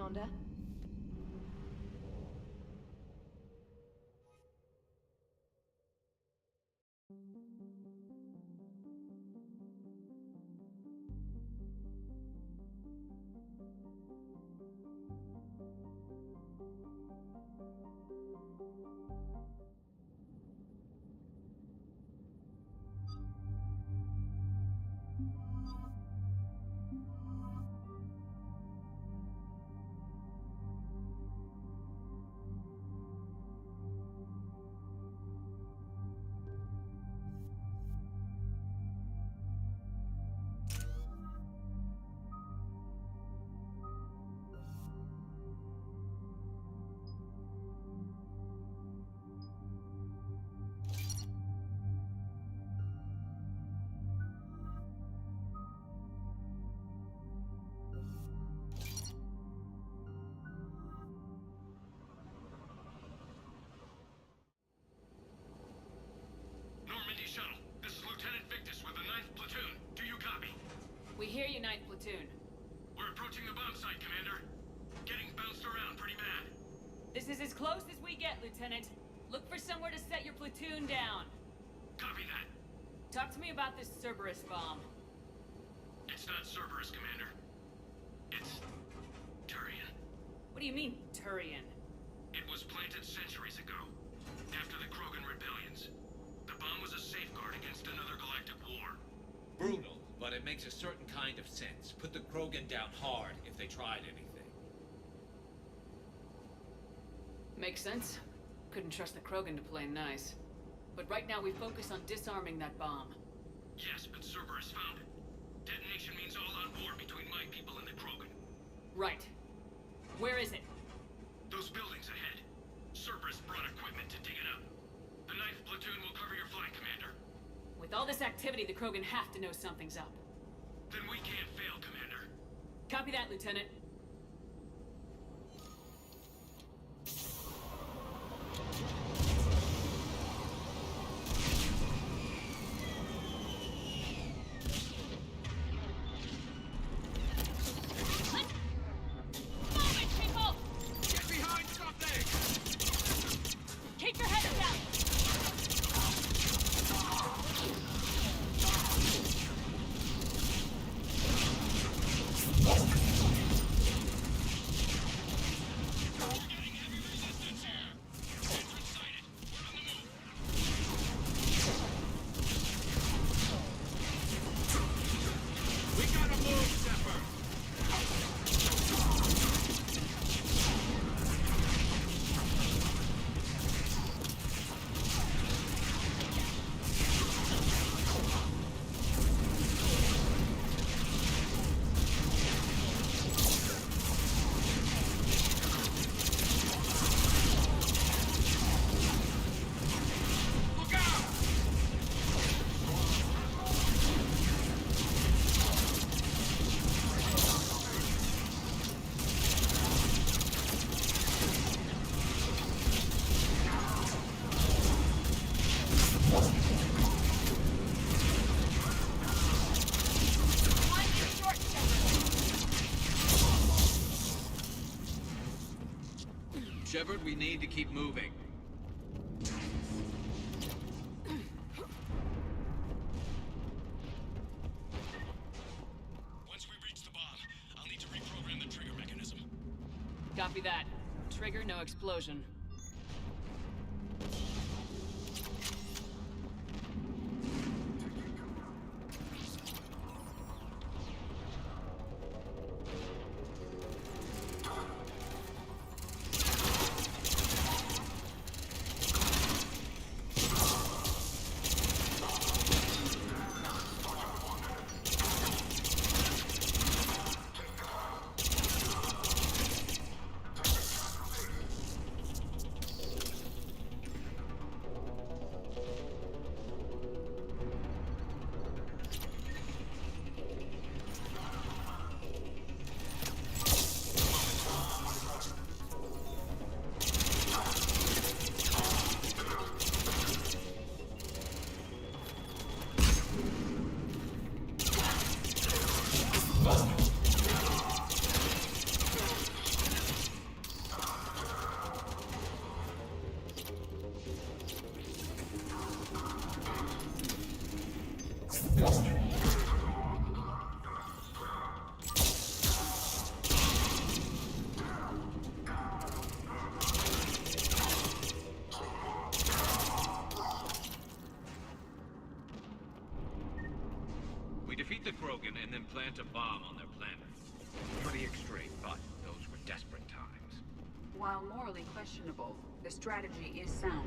Commander. Normandy Shuttle, this is Lieutenant Victus with the 9th Platoon. Do you copy? We hear you, 9th Platoon. We're approaching the bomb site, Commander. Getting bounced around pretty bad. This is as close as we get, Lieutenant. Look for somewhere to set your platoon down. Copy that. Talk to me about this Cerberus bomb. It's not Cerberus, Commander. It's Turian. What do you mean, Turian? It was planted centuries ago, after the Krogan rebellions. The bomb was a safeguard against another galactic war. Brutal, but it makes a certain kind of sense. Put the Krogan down hard if they tried anything. Makes sense. Couldn't trust the Krogan to play nice. But right now we focus on disarming that bomb. Yes, but Cerberus found it. Detonation means all-out war between my people and the Krogan. Right. Where is it? Those buildings ahead. Cerberus brought equipment to dig it up. The 9th Platoon will cover your flank, Commander. With all this activity, the Krogan have to know something's up. Then we can't fail, Commander. Copy that, Lieutenant. Keep your heads down! Shepard, we need to keep moving. Once we reach the bomb, I'll need to reprogram the trigger mechanism. Copy that. Trigger, no explosion. plant a bomb on their planet. Pretty extreme, but those were desperate times. While morally questionable, the strategy is sound.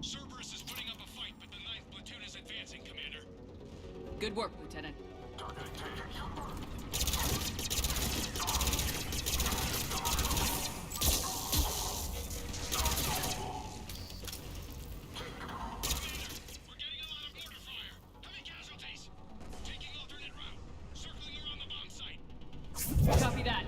Cerberus is putting up a fight, but the 9th platoon is advancing, Commander. Good work, Lieutenant. We're getting a lot of mortar fire. Heavy casualties. Taking alternate route. Circling around the bomb site. Copy that.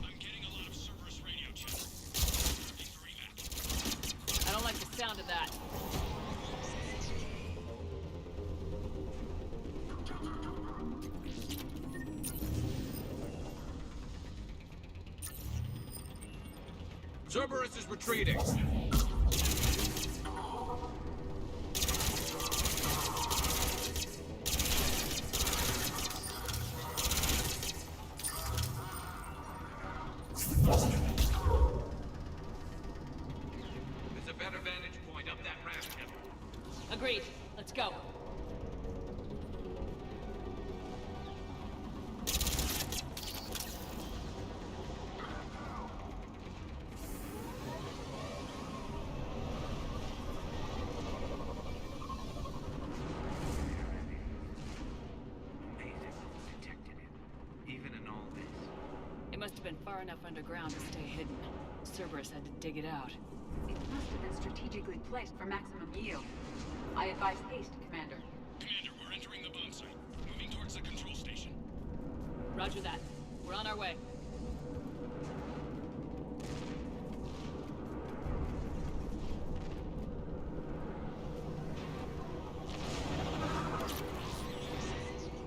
I'm getting a lot of Cerberus radio chatter. Looking for evac. I don't like the sound of that. Cerberus is retreating. There's a better vantage point up that ramp. Agreed. Let's go. Amazing who detected it. Even in all this. It must have been far enough underground to stay hidden. Cerberus had to dig it out. It must have been strategically placed for maximum yield. I advise haste, Commander. Commander, we're entering the bomb site. Moving towards the control station. Roger that. We're on our way.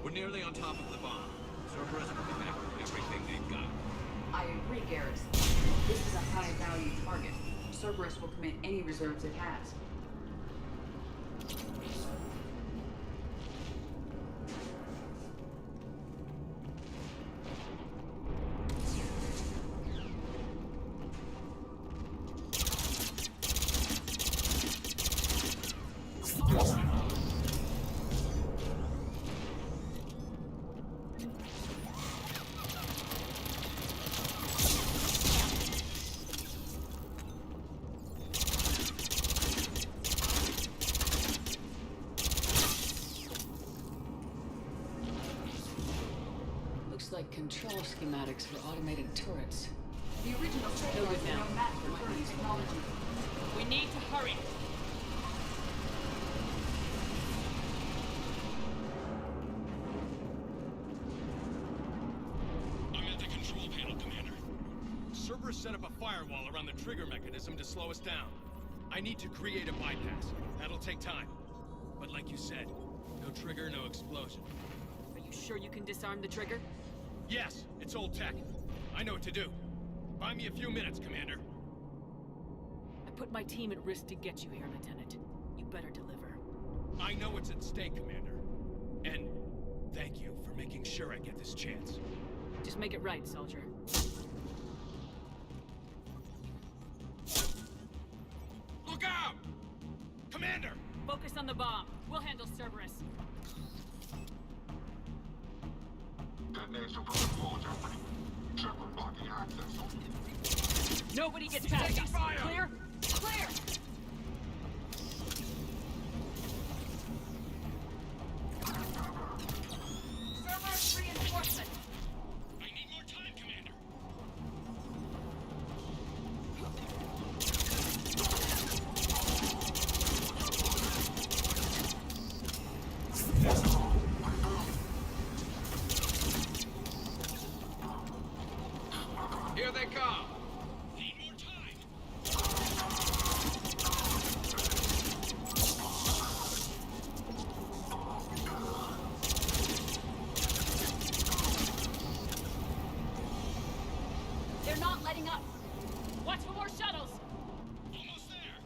We're nearly on top of the bomb. Cerberus will be back with everything they've got. I agree, Garrus. This is a high-value target. Cerberus will commit any reserves it has. Looks like control schematics for automated turrets. The original No Sailor good is now. no match for current technology. We need to hurry. I'm at the control panel, Commander. Cerberus set up a firewall around the trigger mechanism to slow us down. I need to create a bypass. That'll take time. But like you said, no trigger, no explosion. Are you sure you can disarm the trigger? Yes, it's old tech. I know what to do. Buy me a few minutes, Commander. I put my team at risk to get you here, Lieutenant. You better deliver. I know what's at stake, Commander. And thank you for making sure I get this chance. Just make it right, soldier. Look out! Commander! Focus on the bomb. We'll handle Cerberus. Nobody gets past us. fire! Clear? Clear! Cerberus reinforcement. I need more time, Commander. Here they come! Need more time. Watch for more shuttles! Almost there!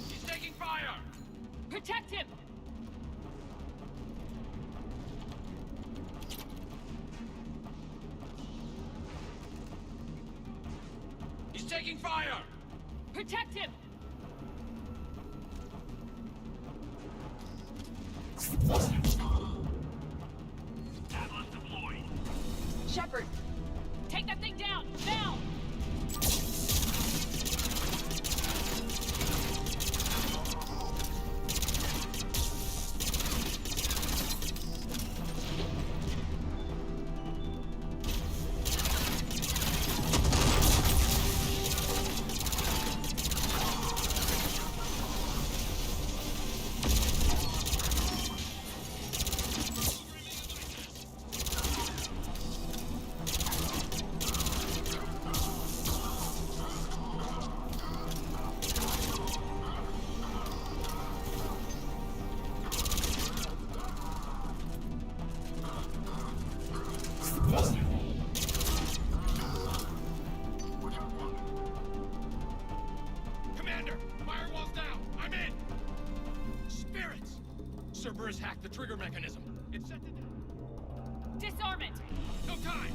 He's taking fire! Protect him! He's taking fire! Protect him! Atlas deployed. Shepard, Take that thing down! Now! Commander, firewall's down. I'm in. Spirits! Cerberus hacked the trigger mechanism. It's set to down. Disarm it! No time!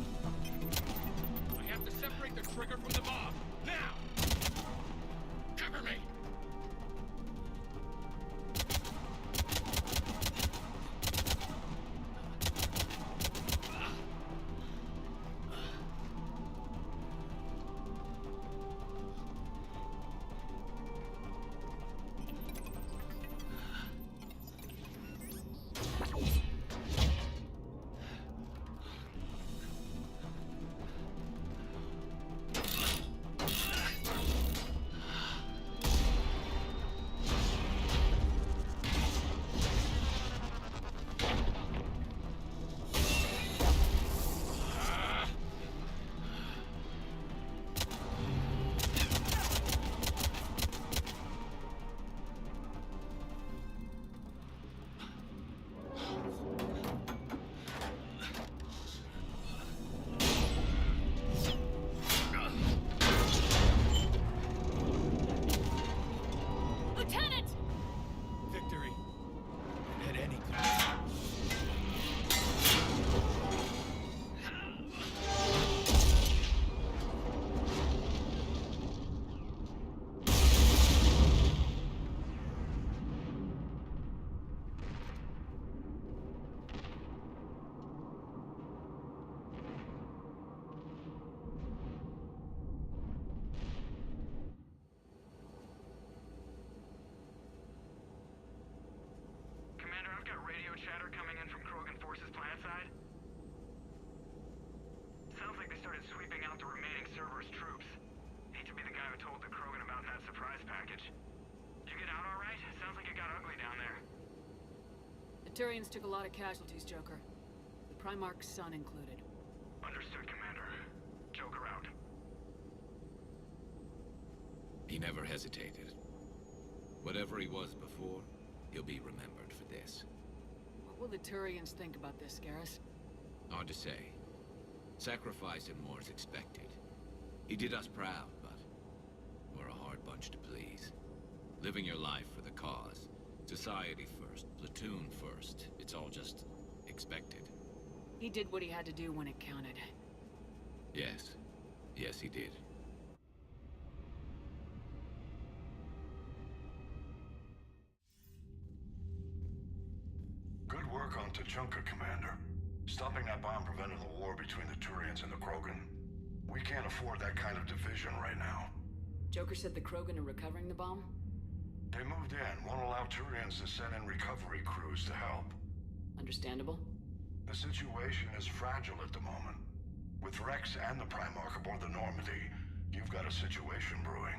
I have to separate the trigger from the bomb. Now! Cover me! Lieutenant! Victory. At any cost. Commander, I've got radio chatter coming in from Krogan forces planetside. Sounds like they started sweeping out the remaining Cerberus troops. Hate to be the guy who told the Krogan about that surprise package. You get out all right? Sounds like it got ugly down there. The Turians took a lot of casualties, Joker. The Primarch's son included. Understood, Commander. Joker out. He never hesitated. Whatever he was before, he'll be remembered for this. What will the Turians think about this, Garrus? Hard to say. Sacrifice and more's expected. He did us proud, but we're a hard bunch to please. Living your life for the cause. Society first, platoon first. It's all just expected. He did what he had to do when it counted. Yes. Yes, he did. Good work on Tuchanka, Commander. Stopping that bomb prevented the war between the Turians and the Krogan. We can't afford that kind of division right now. Joker said the Krogan are recovering the bomb? They moved in, won't allow Turians to send in recovery crews to help. Understandable. The situation is fragile at the moment. With Rex and the Primarch aboard the Normandy, you've got a situation brewing.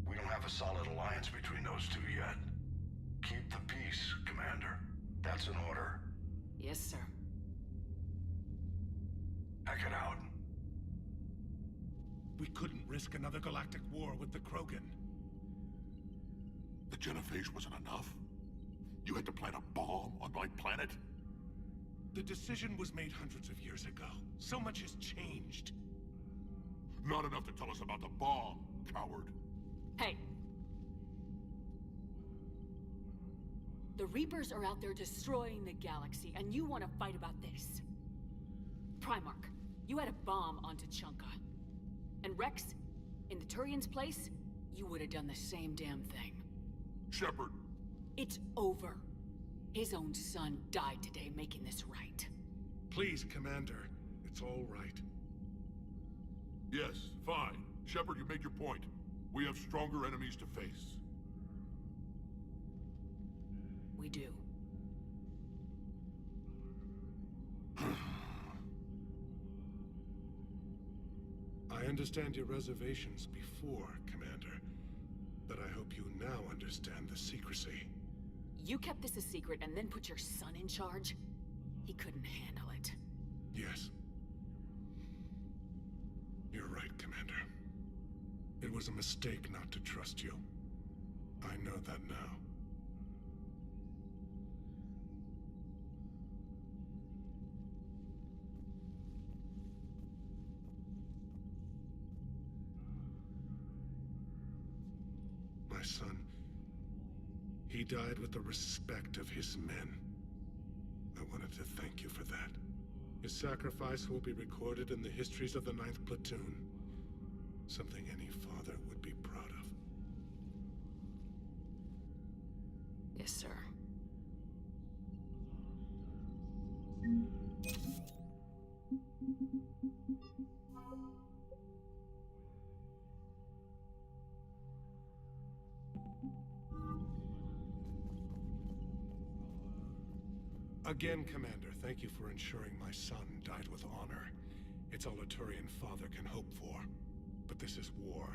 We don't have a solid alliance between those two yet. Keep the peace, Commander. That's an order. Yes, sir. Hack it out. We couldn't risk another galactic war with the Krogan. The Genophage wasn't enough? You had to plant a bomb on my planet? The decision was made hundreds of years ago. So much has changed. Not enough to tell us about the bomb, coward. Hey! The Reapers are out there destroying the galaxy, and you want to fight about this? Primarch, you had a bomb onto Chunka. And Rex, in the Turian's place, you would have done the same damn thing. Shepard! It's over. His own son died today making this right. Please, Commander. It's all right. Yes, fine. Shepard, you made your point. We have stronger enemies to face. We do. I understand your reservations before, Commander. But I hope you now understand the secrecy. You kept this a secret and then put your son in charge? He couldn't handle it. Yes. You're right, Commander. It was a mistake not to trust you. I know that now. My son, he died with the respect of his men. I wanted to thank you for that. His sacrifice will be recorded in the histories of the 9th Platoon. Something any father would be proud of. Yes, sir. Again, Commander, thank you for ensuring my son died with honor. It's all a Turian father can hope for. But this is war.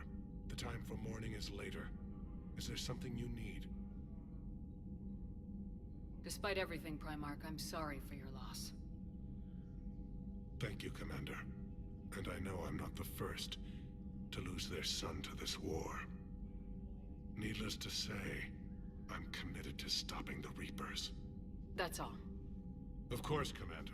The time for mourning is later. Is there something you need? Despite everything, Primarch, I'm sorry for your loss. Thank you, Commander. And I know I'm not the first to lose their son to this war. Needless to say, I'm committed to stopping the Reapers. That's all. Of course, Commander.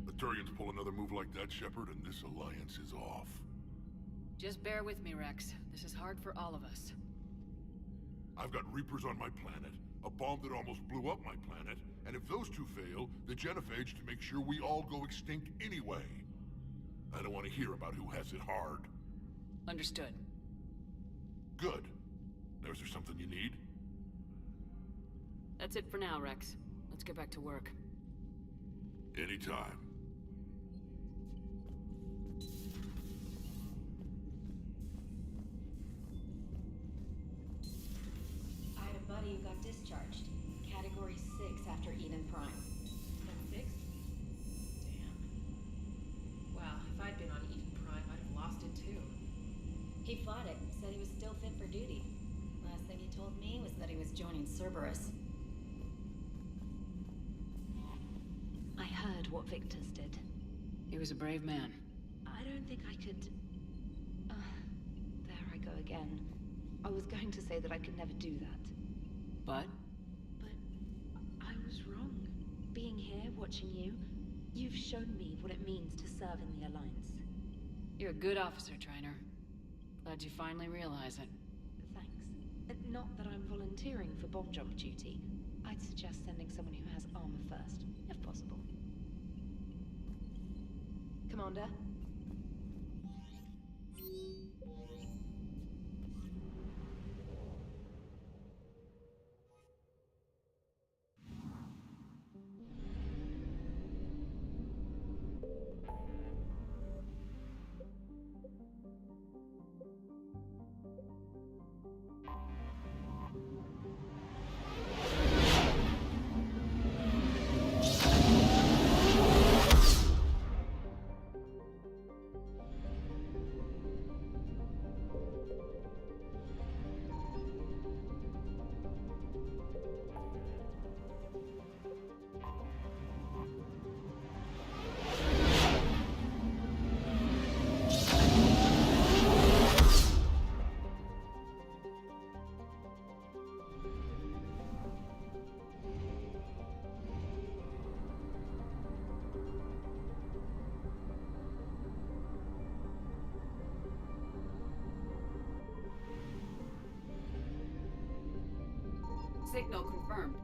The Turians pull another move like that, Shepard, and this alliance is off. Just bear with me, Rex. This is hard for all of us. I've got Reapers on my planet, a bomb that almost blew up my planet, and if those two fail, the Genophage to make sure we all go extinct anyway. I don't want to hear about who has it hard. Understood. Good. Now, is there something you need? That's it for now, Rex. Let's get back to work. Anytime. I had a buddy who got discharged. Category 6 after Eden Prime. That's 6? Damn. Wow, if I'd been on Eden Prime, I'd have lost it too. He fought it, said he was still fit for duty. Last thing he told me was that he was joining Cerberus. I heard what Victor's did. He was a brave man. I don't think I could... there I go again. I was going to say that I could never do that. But? But I was wrong. Being here, watching you, you've shown me what it means to serve in the Alliance. You're a good officer, Trainer. Glad you finally realize it. Thanks. Not that I'm volunteering for bomb jump duty. I'd suggest sending someone who has armor first, if possible. Commander? Signal confirmed.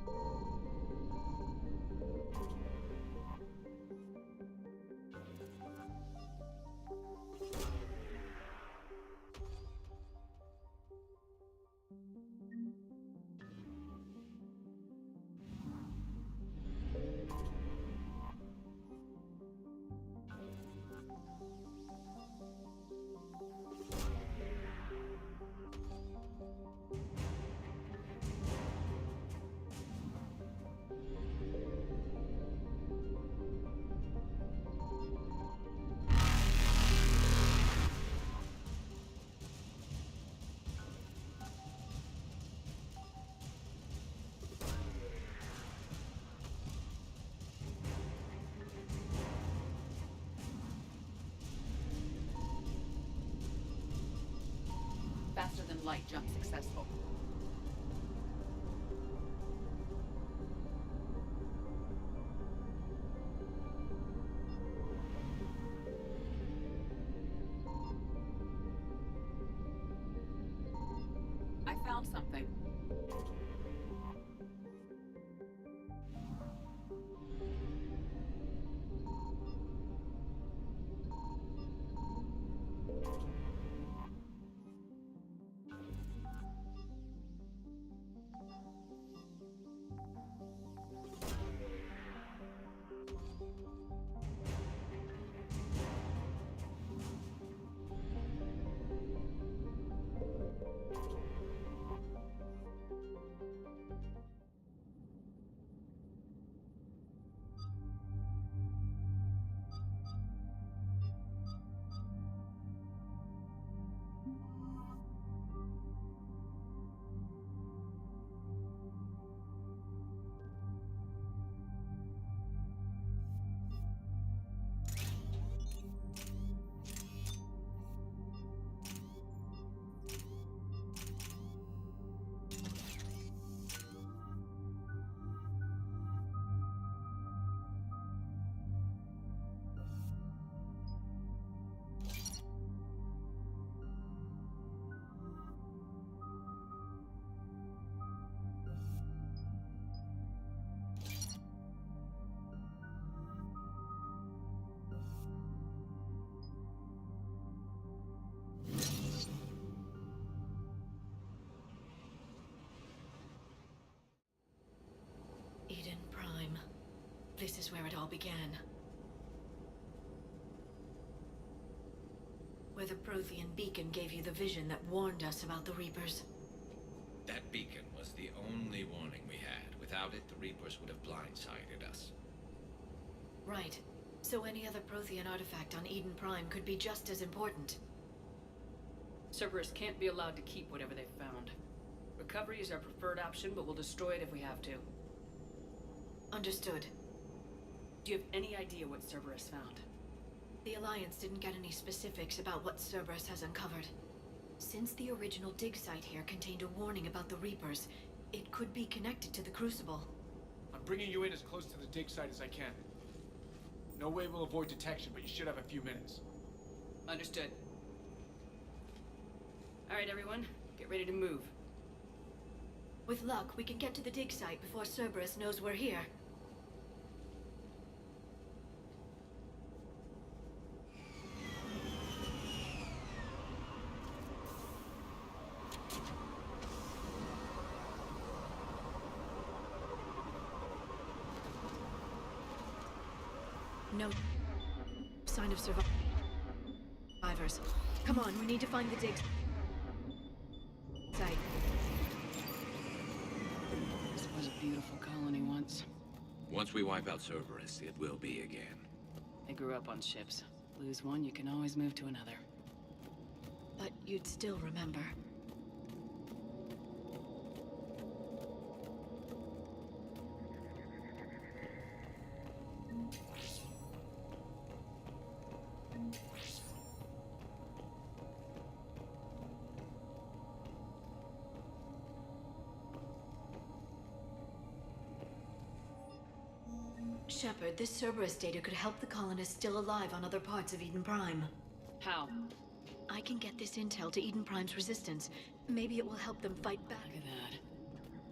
Faster than light jump successful. I found something. Eden Prime. This is where it all began. Where the Prothean beacon gave you the vision that warned us about the Reapers. That beacon was the only warning we had. Without it, the Reapers would have blindsided us. Right. So any other Prothean artifact on Eden Prime could be just as important. Cerberus can't be allowed to keep whatever they've found. Recovery is our preferred option, but we'll destroy it if we have to. Understood. Do you have any idea what Cerberus found? The Alliance didn't get any specifics about what Cerberus has uncovered. Since the original dig site here contained a warning about the Reapers, it could be connected to the Crucible. I'm bringing you in as close to the dig site as I can. No way we'll avoid detection, but you should have a few minutes. Understood. Alright, everyone. Get ready to move. With luck, we can get to the dig site before Cerberus knows we're here. No sign of survivors. Come on, we need to find the dig site. This was a beautiful colony once. Once we wipe out Cerberus, it will be again. They grew up on ships. Lose one, you can always move to another. But you'd still remember. Shepard, this Cerberus data could help the colonists still alive on other parts of Eden Prime. How? I can get this intel to Eden Prime's resistance. Maybe it will help them fight back. Look at that.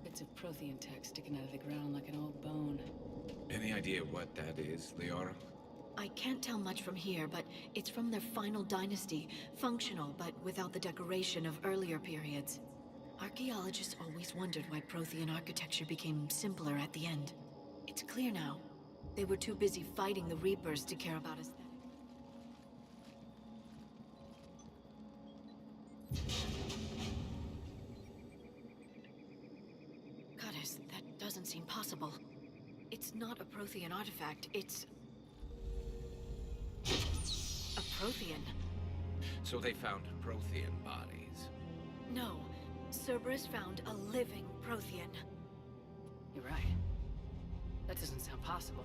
It's bits of Prothean tech sticking out of the ground like an old bone. Any idea what that is, Liara? I can't tell much from here, but it's from their final dynasty. Functional, but without the decoration of earlier periods. Archaeologists always wondered why Prothean architecture became simpler at the end. It's clear now. They were too busy fighting the Reapers to care about aesthetics. Goddess, that doesn't seem possible. It's not a Prothean artifact, it's... a Prothean. So they found Prothean bodies. No. Cerberus found a living Prothean. You're right. That doesn't sound possible.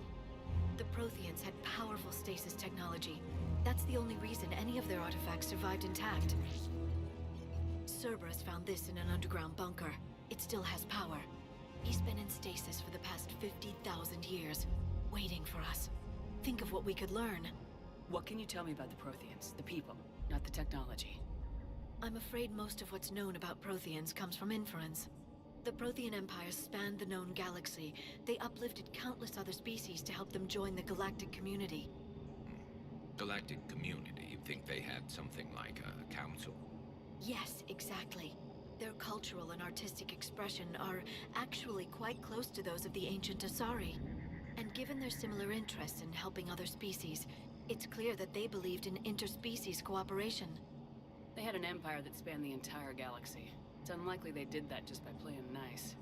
The Protheans had powerful stasis technology. That's the only reason any of their artifacts survived intact. Cerberus found this in an underground bunker. It still has power. He's been in stasis for the past 50,000 years, waiting for us. Think of what we could learn. What can you tell me about the Protheans? The people, not the technology. I'm afraid most of what's known about Protheans comes from inference. The Prothean Empire spanned the known galaxy. They uplifted countless other species to help them join the galactic community. Galactic community? You think they had something like a council? Yes, exactly. Their cultural and artistic expression are actually quite close to those of the ancient Asari. And given their similar interests in helping other species, it's clear that they believed in interspecies cooperation. They had an empire that spanned the entire galaxy. It's unlikely they did that just by playing nice.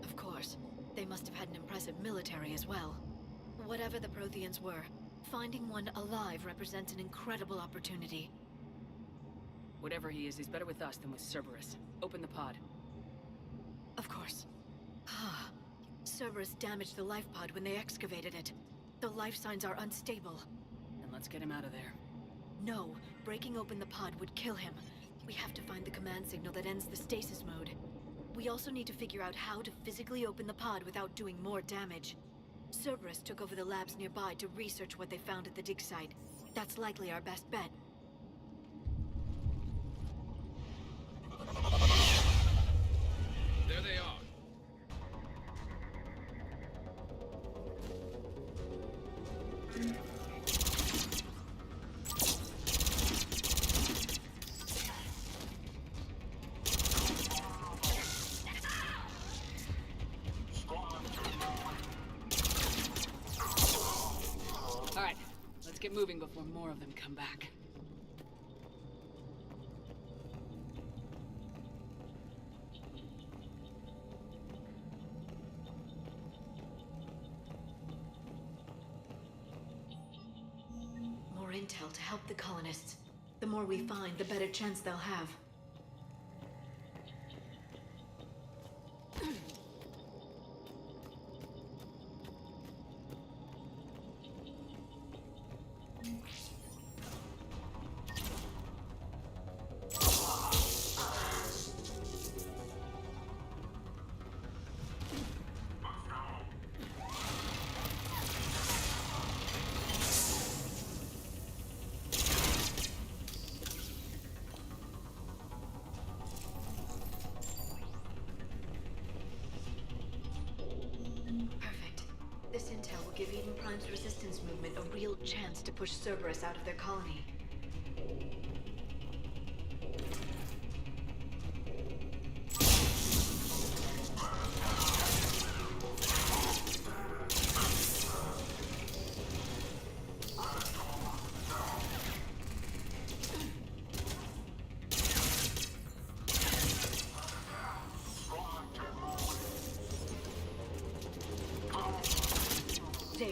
Of course. They must have had an impressive military as well. Whatever the Protheans were, finding one alive represents an incredible opportunity. Whatever he is, he's better with us than with Cerberus. Open the pod. Of course. Cerberus damaged the life pod when they excavated it. The life signs are unstable. Then let's get him out of there. No, breaking open the pod would kill him. We have to find the command signal that ends the stasis mode. We also need to figure out how to physically open the pod without doing more damage. Cerberus took over the labs nearby to research what they found at the dig site. That's likely our best bet. There they are. Alright, let's get moving before more of them come back. More intel to help the colonists. The more we find, the better chance they'll have. This intel will give Eden Prime's resistance movement a real chance to push Cerberus out of their colony. There.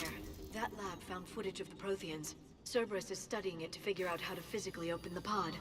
That lab found footage of the Protheans. Cerberus is studying it to figure out how to physically open the pod.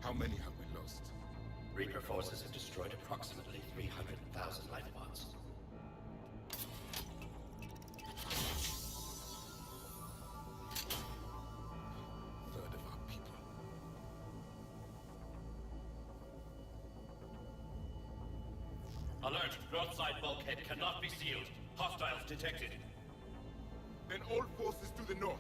How many have we lost? Reaper forces have destroyed approximately 300,000 life pods. Third of our people. Alert! Broadside bulkhead cannot be sealed. Hostiles detected. Then all forces to the north.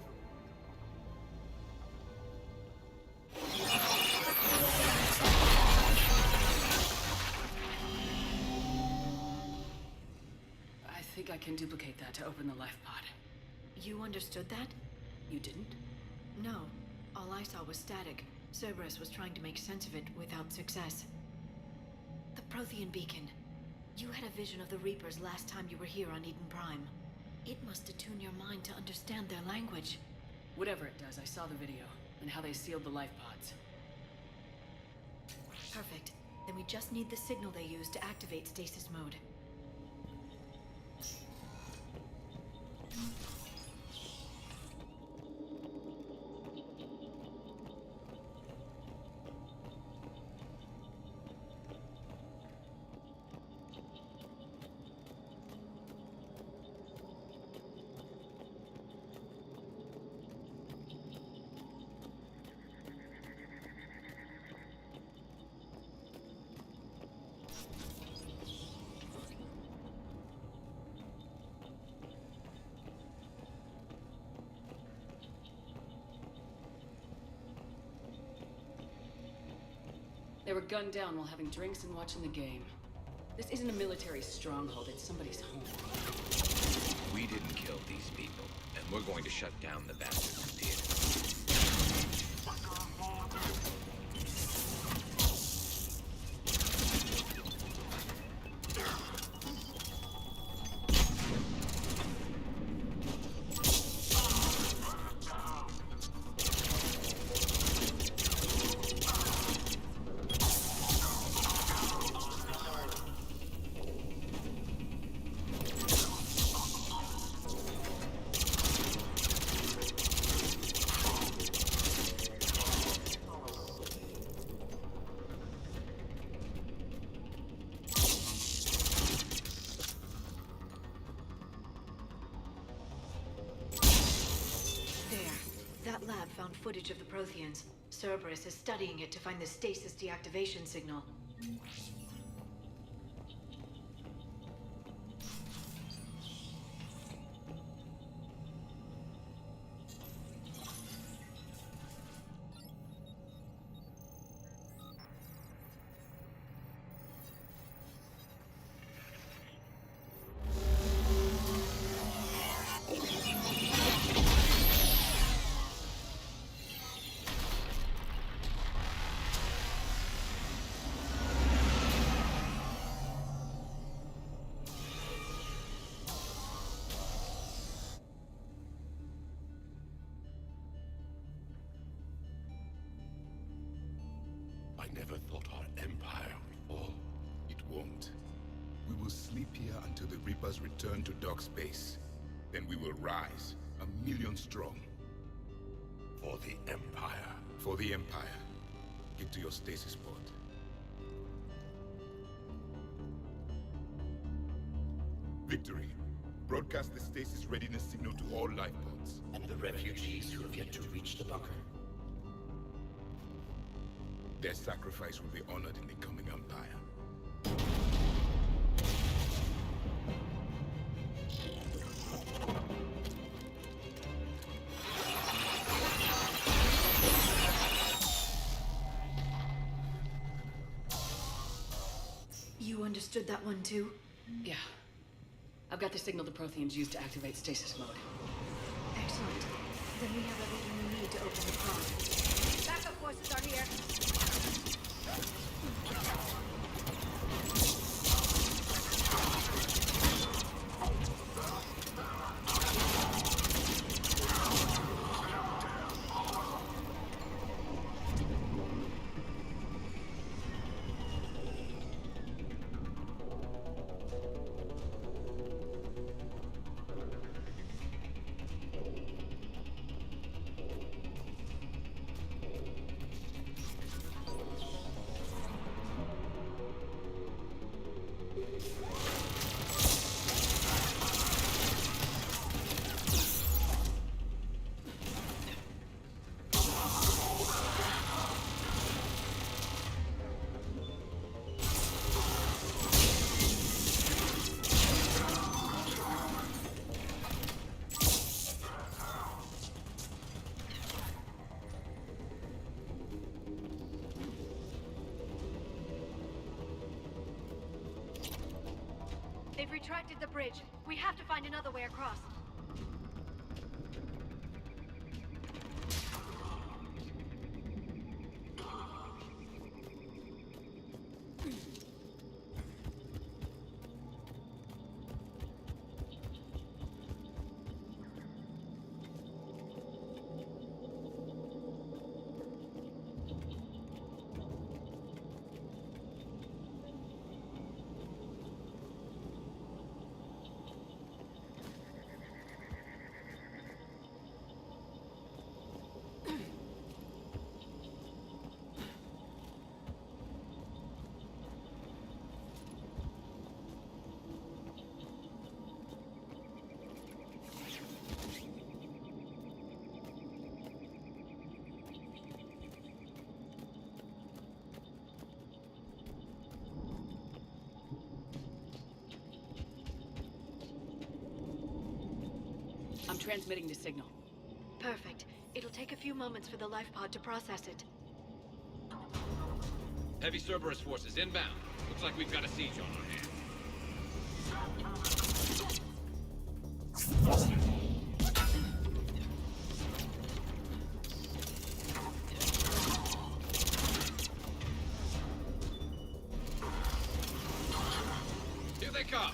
I think I can duplicate that to open the life pod. You understood that? You didn't? No. All I saw was static. Cerberus was trying to make sense of it without success. The Prothean beacon. You had a vision of the Reapers last time you were here on Eden Prime. It must attune your mind to understand their language. Whatever it does, I saw the video, and how they sealed the life pods. Perfect. Then we just need the signal they use to activate stasis mode. They were gunned down while having drinks and watching the game. This isn't a military stronghold, it's somebody's home. We didn't kill these people, and we're going to shut down the bastards who did. That lab found footage of the Protheans. Cerberus is studying it to find the stasis deactivation signal. I never thought our empire would fall. It won't. We will sleep here until the Reapers return to dock space. Then we will rise, 1,000,000 strong. For the Empire. For the Empire. Get to your stasis pod. Victory. Broadcast the stasis readiness signal to all life pods. And the refugees who have yet to reach the bunker. Their sacrifice will be honored in the coming Empire. You understood that one too? Yeah. I've got the signal the Protheans use to activate stasis mode. Excellent. Then we have everything we need to open the pod. Backup forces are here. retracted the bridge. We have to find another way across. I'm transmitting the signal. Perfect. It'll take a few moments for the life pod to process it. Heavy Cerberus forces inbound. Looks like we've got a siege on our hands. Here they come!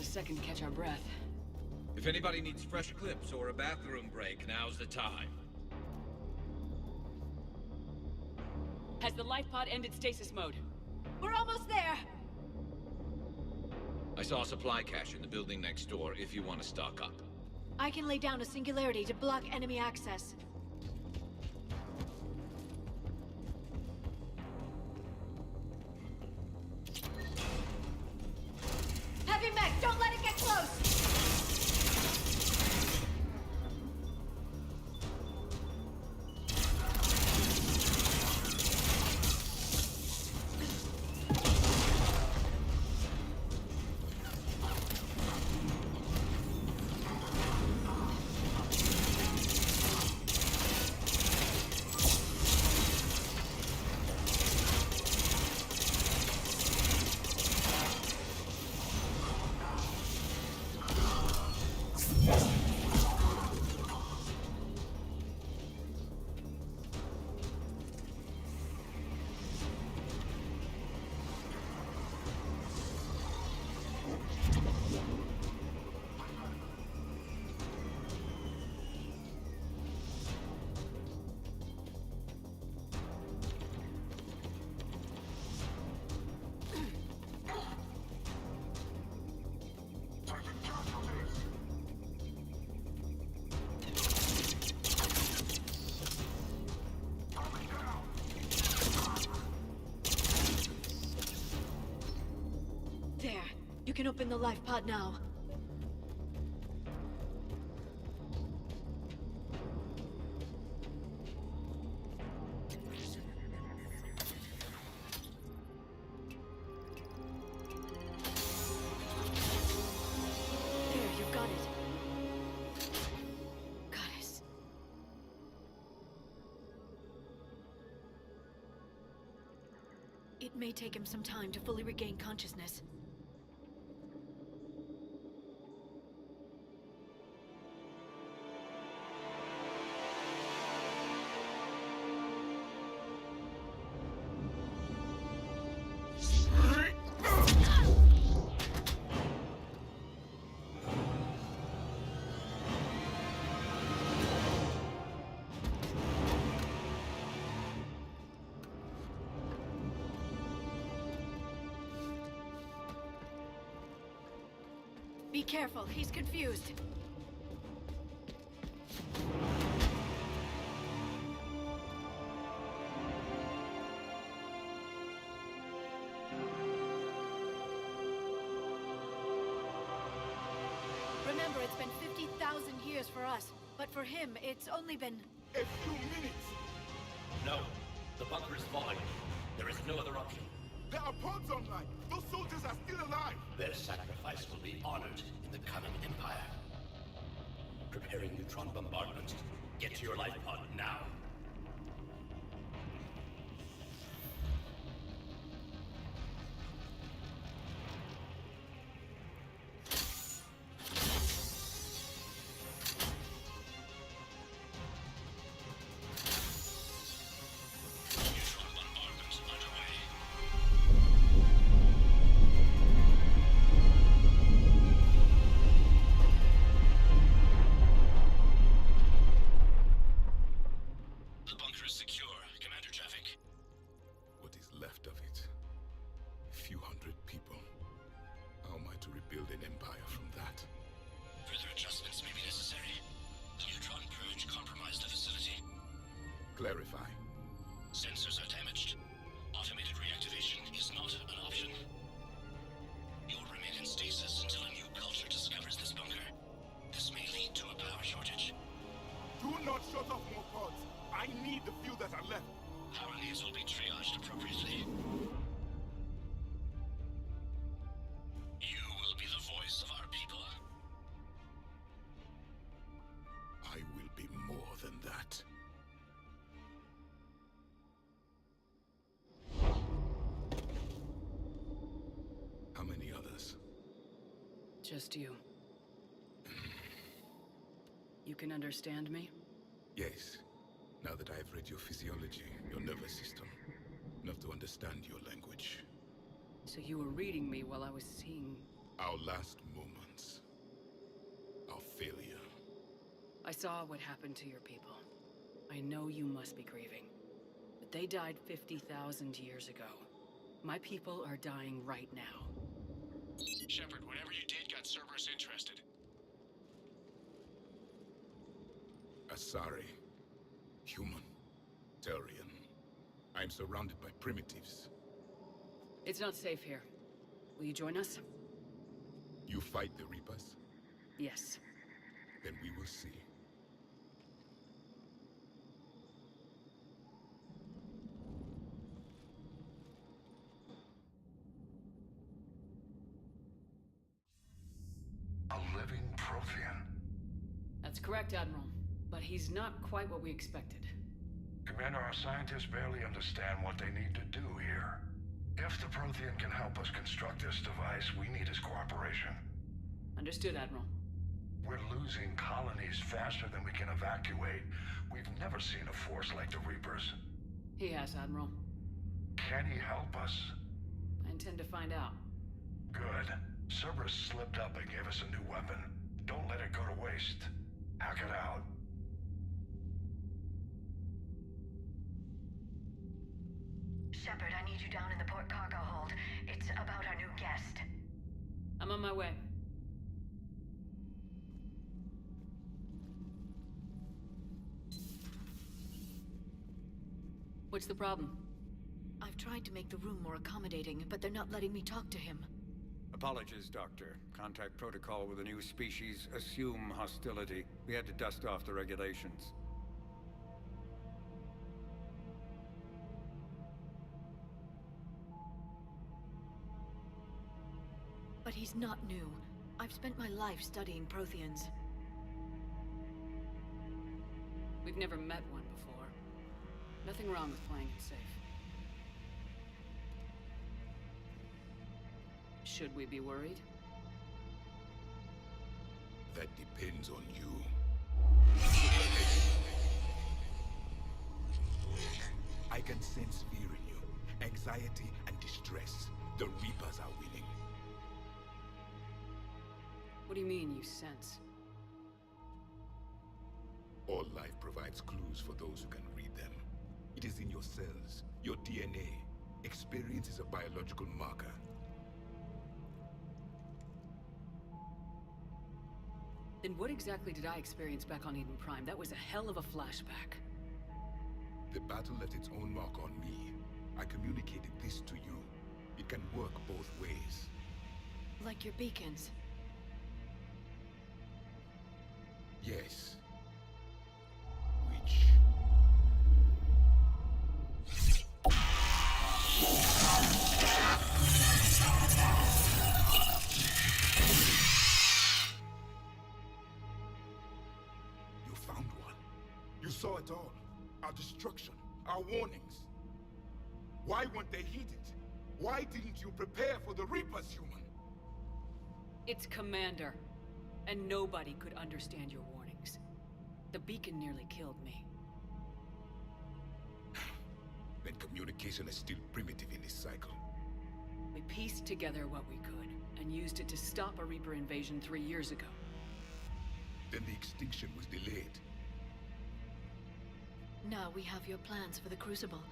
Second to catch our breath. If anybody needs fresh clips or a bathroom break, now's the time. Has the life pod ended stasis mode? We're almost there! I saw a supply cache in the building next door if you want to stock up. I can lay down a singularity to block enemy access. Heavy mech, don't let it get close! You can open the life pod now. There, you've got it. Goddess. It may take him some time to fully regain consciousness. Be careful, he's confused. Remember, it's been 50,000 years for us, but for him, it's only been... A few minutes! No. The bunker is falling. There is no other option. There are pods online! Those soldiers are still alive! Their sacrifice will be honored in the coming Empire. Preparing neutron bombardment. Get to your life pod now. Clarify. Sensors are damaged. Automated reactivation is not an option. You'll remain in stasis until a new culture discovers this bunker. This may lead to a power shortage. Do not shut off more pods. I need the few that are left. Power needs will be triaged appropriately. You will be the voice of our people. I will be more than that. How many others? Just you. You can understand me? Yes. Now that I've read your physiology, your nervous system, enough to understand your language. So you were reading me while I was seeing... Our last moments. Our failure. I saw what happened to your people. I know you must be grieving. But they died 50,000 years ago. My people are dying right now. Shepard, whatever you did got Cerberus interested. Asari. Human. Turian. I'm surrounded by primitives. It's not safe here. Will you join us? You fight the Reapers? Yes. Then we will see. A living Prothean. That's correct, Admiral. But he's not quite what we expected. Commander, our scientists barely understand what they need to do here. If the Prothean can help us construct this device, we need his cooperation. Understood, Admiral. We're losing colonies faster than we can evacuate. We've never seen a force like the Reapers. He has, Admiral. Can he help us? I intend to find out. Good. Cerberus slipped up and gave us a new weapon. Don't let it go to waste. Hack it out. Shepard, I need you down in the port cargo hold. It's about our new guest. I'm on my way. What's the problem? I've tried to make the room more accommodating, but they're not letting me talk to him. Apologies, Doctor. Contact protocol with a new species. Assume hostility. We had to dust off the regulations. But he's not new. I've spent my life studying Protheans. We've never met one before. Nothing wrong with playing it safe. Should we be worried? That depends on you. I can sense fear in you. Anxiety and distress. The Reapers are winning. What do you mean, you sense? All life provides clues for those who can read them. It is in your cells, your DNA. Experience is a biological marker. Then what exactly did I experience back on Eden Prime? That was a hell of a flashback. The battle left its own mark on me. I communicated this to you. It can work both ways. Like your beacons. Yes. Which... You found one. You saw it all. Our destruction, our warnings. Why weren't they heeded? Why didn't you prepare for the Reapers, human? It's Commander. And nobody could understand your warnings. The beacon nearly killed me. Then communication is still primitive in this cycle. We pieced together what we could, and used it to stop a Reaper invasion 3 years ago. Then the extinction was delayed. Now we have your plans for the Crucible.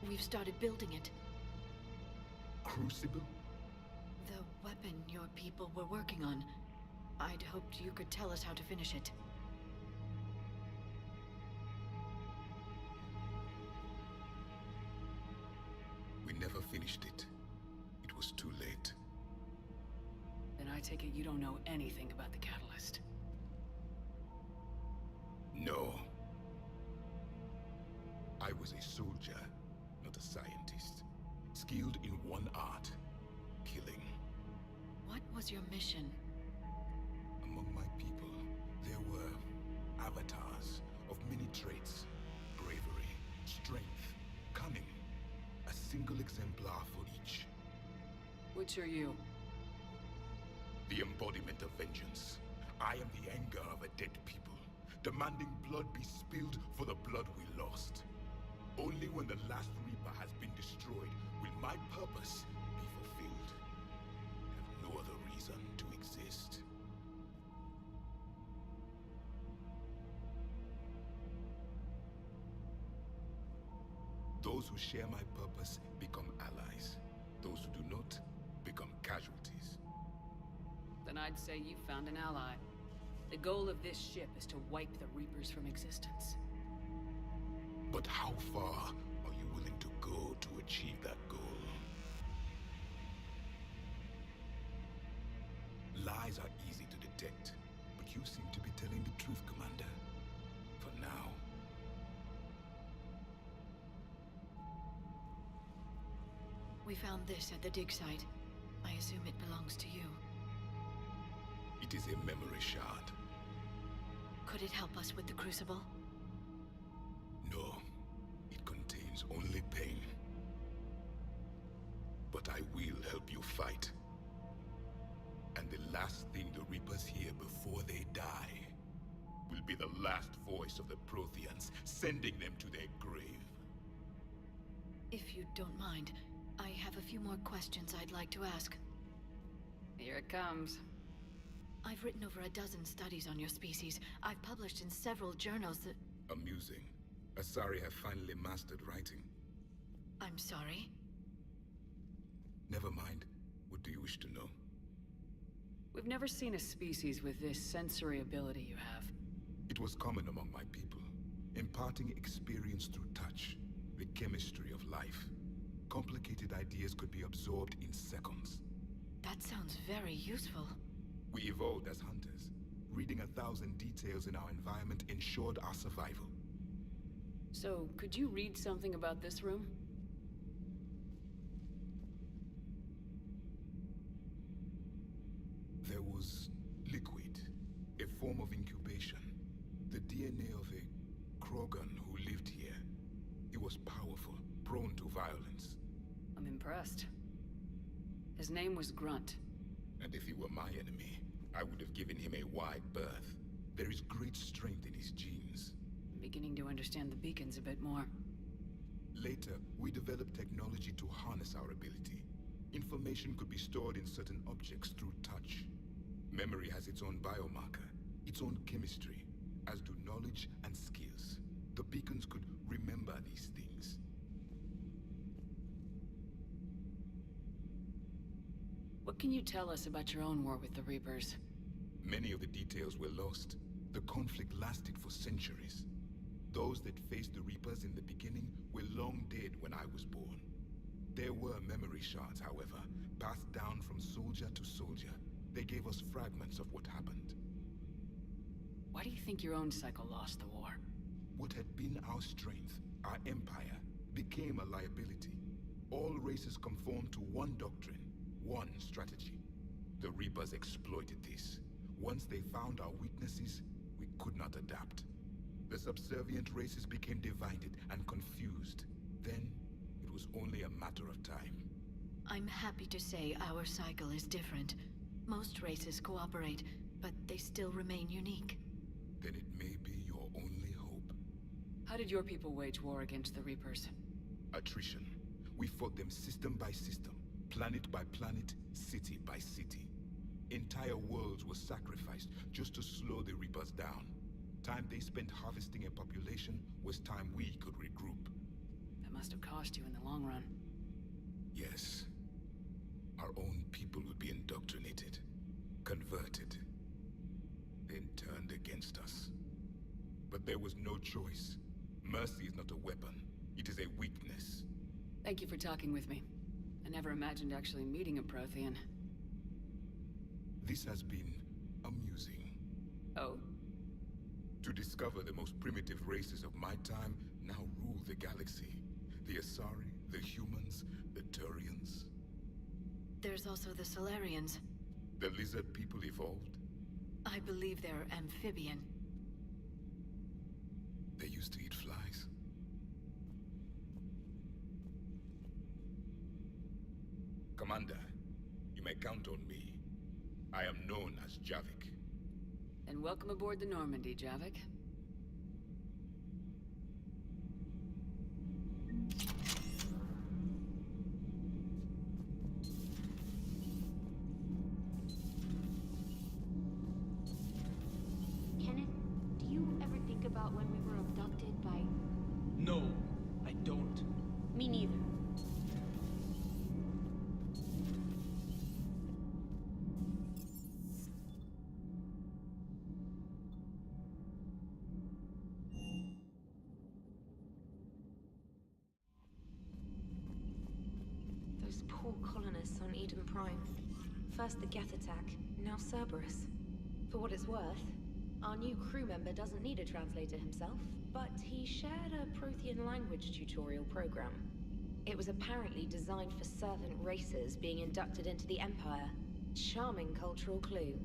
We've started building it. Crucible? The weapon your people were working on. I'd hoped you could tell us how to finish it. We never finished it. It was too late. Then I take it you don't know anything about the Catalyst. No. I was a soldier, not a scientist. Skilled in one art, killing. What was your mission? Among my people, there were avatars of many traits. Bravery, strength, cunning. A single exemplar for each. Which are you? The embodiment of vengeance. I am the anger of a dead people, demanding blood be spilled for the blood we lost. Only when the last Reaper has been destroyed will my purpose be fulfilled. I have no other reason to exist. Those who share my purpose become allies. Those who do not become casualties. Then I'd say you found an ally. The goal of this ship is to wipe the Reapers from existence. But how far are you willing to go to achieve that goal? Lies are easy to detect, but you seem to be telling the truth, Commander. For now. We found this at the dig site. I assume it belongs to you. It is a memory shard. Could it help us with the Crucible? No. It contains only pain. But I will help you fight. And the last thing the Reapers hear before they die will be the last voice of the Protheans, sending them to their grave. If you don't mind, I have a few more questions I'd like to ask. Here it comes. I've written over a dozen studies on your species. I've published in several journals that... Amusing. Asari have finally mastered writing. I'm sorry? Never mind. What do you wish to know? We've never seen a species with this sensory ability you have. It was common among my people, imparting experience through touch, the chemistry of life. Complicated ideas could be absorbed in seconds. That sounds very useful. We evolved as hunters. Reading 1,000 details in our environment ensured our survival. So, could you read something about this room? There was liquid, a form of incubation. The DNA of a Krogan who lived here. He was powerful, prone to violence. I'm impressed. His name was Grunt. And if he were my enemy, I would have given him a wide berth. There is great strength in his genes. I'm beginning to understand the beacons a bit more. Later, we developed technology to harness our ability. Information could be stored in certain objects through touch. Memory has its own biomarker, its own chemistry, as do knowledge and skills. The beacons could remember these things. What can you tell us about your own war with the Reapers? Many of the details were lost. The conflict lasted for centuries. Those that faced the Reapers in the beginning were long dead when I was born. There were memory shards, however, passed down from soldier to soldier. They gave us fragments of what happened. Why do you think your own cycle lost the war? What had been our strength, our empire, became a liability. All races conformed to one doctrine, one strategy. The Reapers exploited this. Once they found our weaknesses, we could not adapt. The subservient races became divided and confused. Then, it was only a matter of time. I'm happy to say our cycle is different. Most races cooperate, but they still remain unique. Then it may be your only hope. How did your people wage war against the Reapers? Attrition. We fought them system by system, planet by planet, city by city. Entire worlds were sacrificed just to slow the Reapers down. Time they spent harvesting a population was time we could regroup. That must have cost you in the long run. Yes. Our own people would be indoctrinated, converted, then turned against us. But there was no choice. Mercy is not a weapon. It is a weakness. Thank you for talking with me. I never imagined actually meeting a Prothean. This has been amusing. Oh? To discover the most primitive races of my time now rule the galaxy. The Asari, the humans, the Turians. There's also the Solarians. The lizard people evolved. I believe they're amphibian. They used to eat flies. Commander, you may count on me. I am known as Javik. Then welcome aboard the Normandy, Javik. Kenneth, do you ever think about when we were abducted by... No, I don't. Me neither. Those poor colonists on Eden Prime. First the Geth attack, now Cerberus. For what it's worth, our new crew member doesn't need a translator himself, but he shared a Prothean language tutorial program. It was apparently designed for servant races being inducted into the Empire. Charming cultural clue.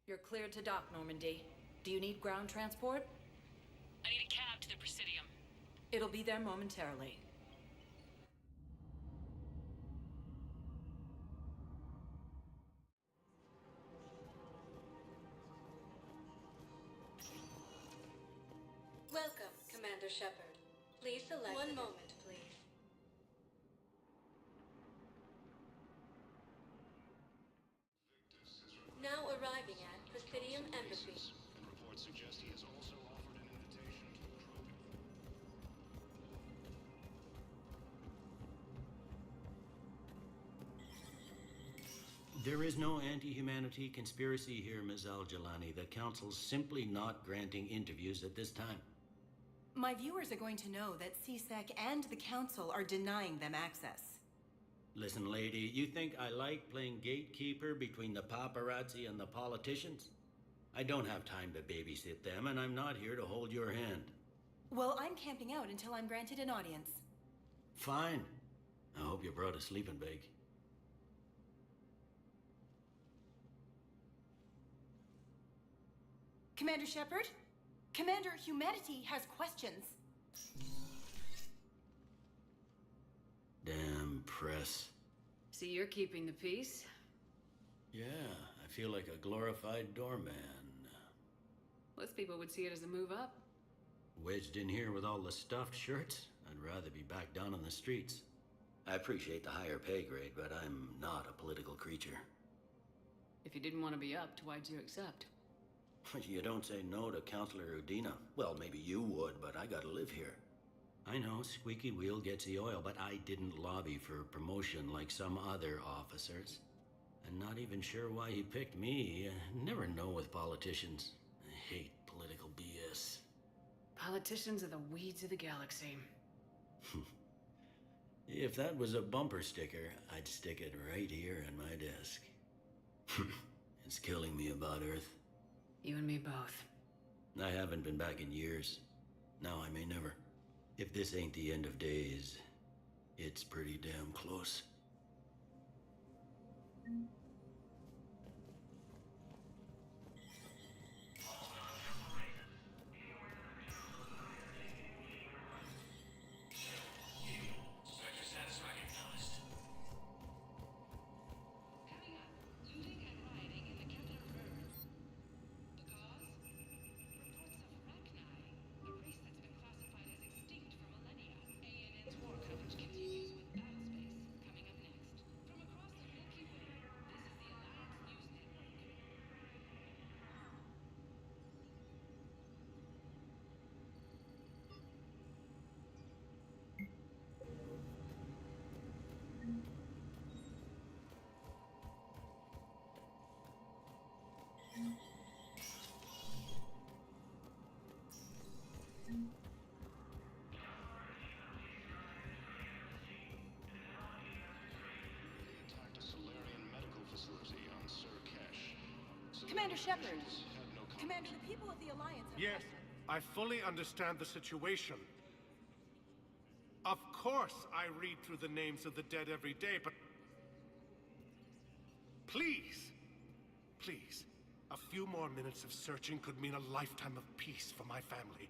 You're cleared to dock, Normandy. Do you need ground transport? I need a cab to the Presidium. It'll be there momentarily. Welcome, Commander Shepard. Please select... One moment, please. Now arriving at Presidium Embassy. Reports suggest he has also offered an invitation to Krogan. There is no anti-humanity conspiracy here, Ms. Al-Jalani. The Council's simply not granting interviews at this time. My viewers are going to know that CSEC and the Council are denying them access. Listen, lady, you think I like playing gatekeeper between the paparazzi and the politicians? I don't have time to babysit them, and I'm not here to hold your hand. Well, I'm camping out until I'm granted an audience. Fine. I hope you brought a sleeping bag. Commander Shepard? Commander, humanity has questions. Damn press. See, you're keeping the peace? Yeah, I feel like a glorified doorman. Most people would see it as a move up. Wedged in here with all the stuffed shirts? I'd rather be back down on the streets. I appreciate the higher pay grade, but I'm not a political creature. If you didn't want to be upped, why'd you accept? You don't say no to Counselor Udina. Well, maybe you would, but I gotta live here. I know, squeaky wheel gets the oil, but I didn't lobby for promotion like some other officers. I'm not even sure why he picked me. Never know with politicians. I hate political BS. Politicians are the weeds of the galaxy. If that was a bumper sticker, I'd stick it right here on my desk. It's killing me about Earth. You and me both. I haven't been back in years. Now I may never. If this ain't the end of days, it's pretty damn close. Commander Shepard. Commander, the people of the Alliance have... Yes, I fully understand the situation. Of course I read through the names of the dead every day, but... Please, please, a few more minutes of searching could mean a lifetime of peace for my family.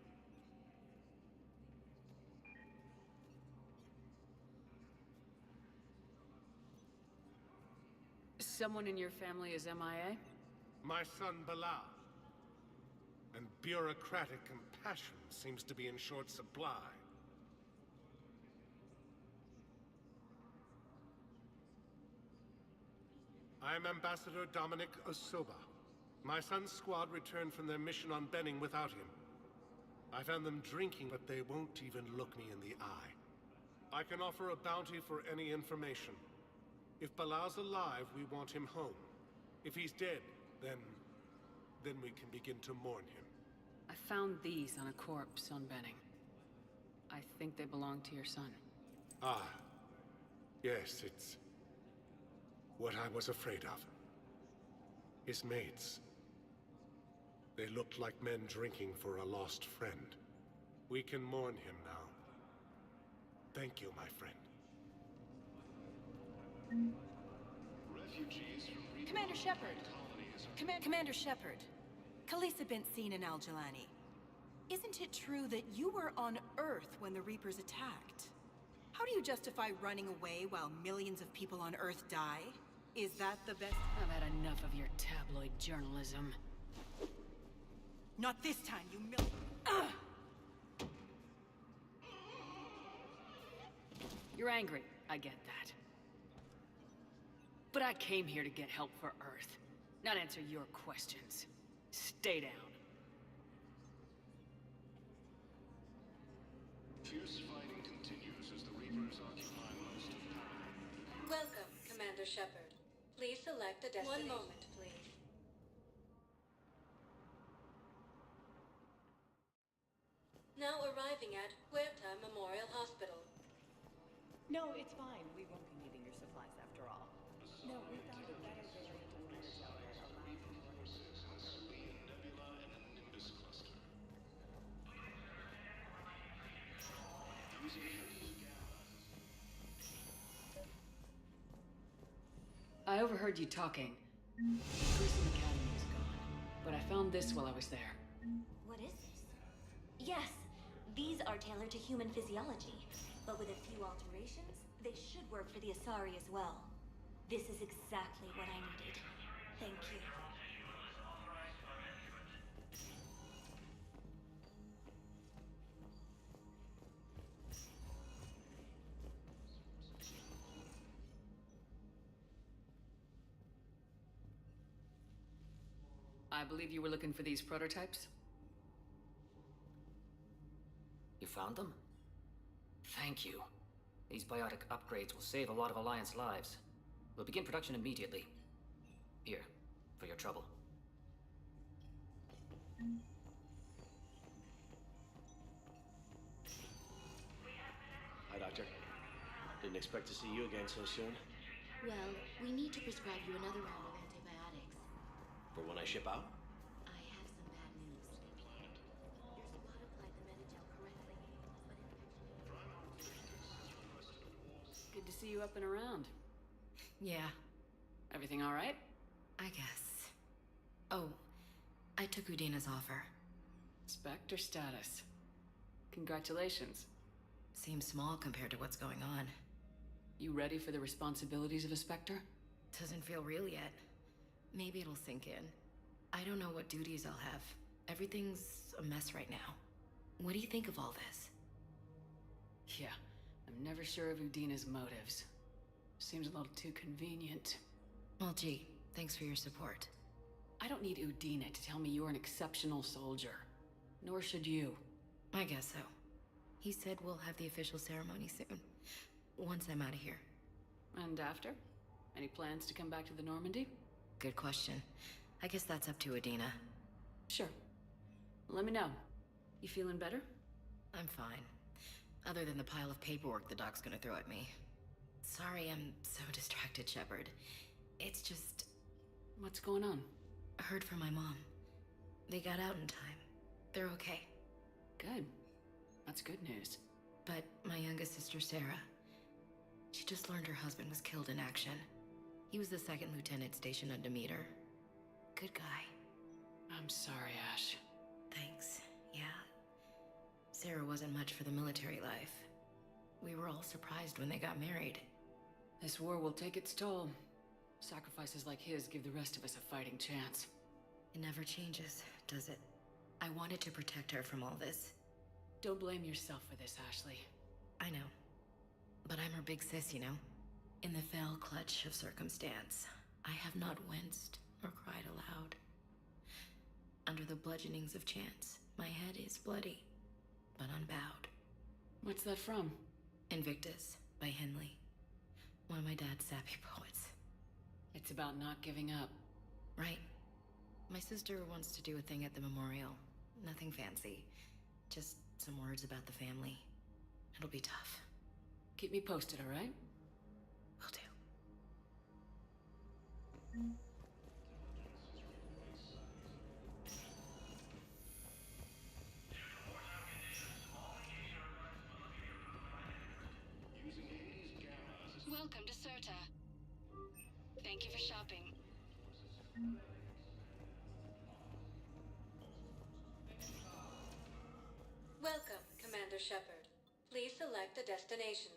Someone in your family is MIA? My son, Bilal. And bureaucratic compassion seems to be in short supply. I am Ambassador Dominic Osoba. My son's squad returned from their mission on Benning without him. I found them drinking, but they won't even look me in the eye. I can offer a bounty for any information. If Bilal's alive, we want him home. If he's dead, then we can begin to mourn him. I found these on a corpse on Benning. I think they belong to your son. Ah. Yes, it's... what I was afraid of. His mates. They looked like men drinking for a lost friend. We can mourn him now. Thank you, my friend. Refugees from Commander Shepard. Commander Shepard. Khalisah bint Sin and Al-Jalani. Isn't it true that you were on Earth when the Reapers attacked? How do you justify running away while millions of people on Earth die? Is that the best? I've had enough of your tabloid journalism. Not this time, you You're angry, I get that. But I came here to get help for Earth, not answer your questions. Stay down. Fierce fighting continues as the Reapers occupy most of Paramount. Welcome, Commander Shepard. Please select a destination. 1 moment, please. Now arriving at Huerta Memorial Hospital. No, it's fine. We won't be needing your supplies after all. No, we found a better variant of I overheard you talking. Grissom Academy is gone, but I found this while I was there. What is this? Yes, these are tailored to human physiology, but with a few alterations, they should work for the Asari as well. This is exactly what I needed. Thank you. I believe you were looking for these prototypes? You found them? Thank you. These biotic upgrades will save a lot of Alliance lives. We'll begin production immediately. Here, for your trouble. Hi, Doctor. Didn't expect to see you again so soon. Well, we need to prescribe you another round of antibiotics. For when I ship out? I have some bad news. Your squad applied the Metagel correctly, but Good to see you up and around. Yeah. Everything all right? I guess. Oh, I took Udina's offer. Spectre status. Congratulations. Seems small compared to what's going on. You ready for the responsibilities of a Spectre? Doesn't feel real yet. Maybe it'll sink in. I don't know what duties I'll have. Everything's a mess right now. What do you think of all this? Yeah, I'm never sure of Udina's motives. Seems a little too convenient. Well, gee, thanks for your support. I don't need Udina to tell me you're an exceptional soldier. Nor should you. I guess so. He said we'll have the official ceremony soon. Once I'm out of here. And after? Any plans to come back to the Normandy? Good question. I guess that's up to Udina. Sure. Let me know. You feeling better? I'm fine. Other than the pile of paperwork the doc's gonna throw at me. Sorry I'm so distracted, Shepard. It's just... What's going on? I heard from my mom. They got out in time. They're okay. Good. That's good news. But my youngest sister, Sarah, she just learned her husband was killed in action. He was the second lieutenant stationed on Demeter. Good guy. I'm sorry, Ash. Thanks. Yeah. Sarah wasn't much for the military life. We were all surprised when they got married. This war will take its toll. Sacrifices like his give the rest of us a fighting chance. It never changes, does it? I wanted to protect her from all this. Don't blame yourself for this, Ashley. I know. But I'm her big sis, you know? In the fell clutch of circumstance, I have not winced or cried aloud. Under the bludgeonings of chance, my head is bloody, but unbowed. What's that from? Invictus by Henley. One of my dad's sappy poets. It's about not giving up. Right. My sister wants to do a thing at the memorial. Nothing fancy. Just some words about the family. It'll be tough. Keep me posted, all right? Will do. Welcome to Serta. Thank you for shopping. Welcome, Commander Shepard. Please select a destination.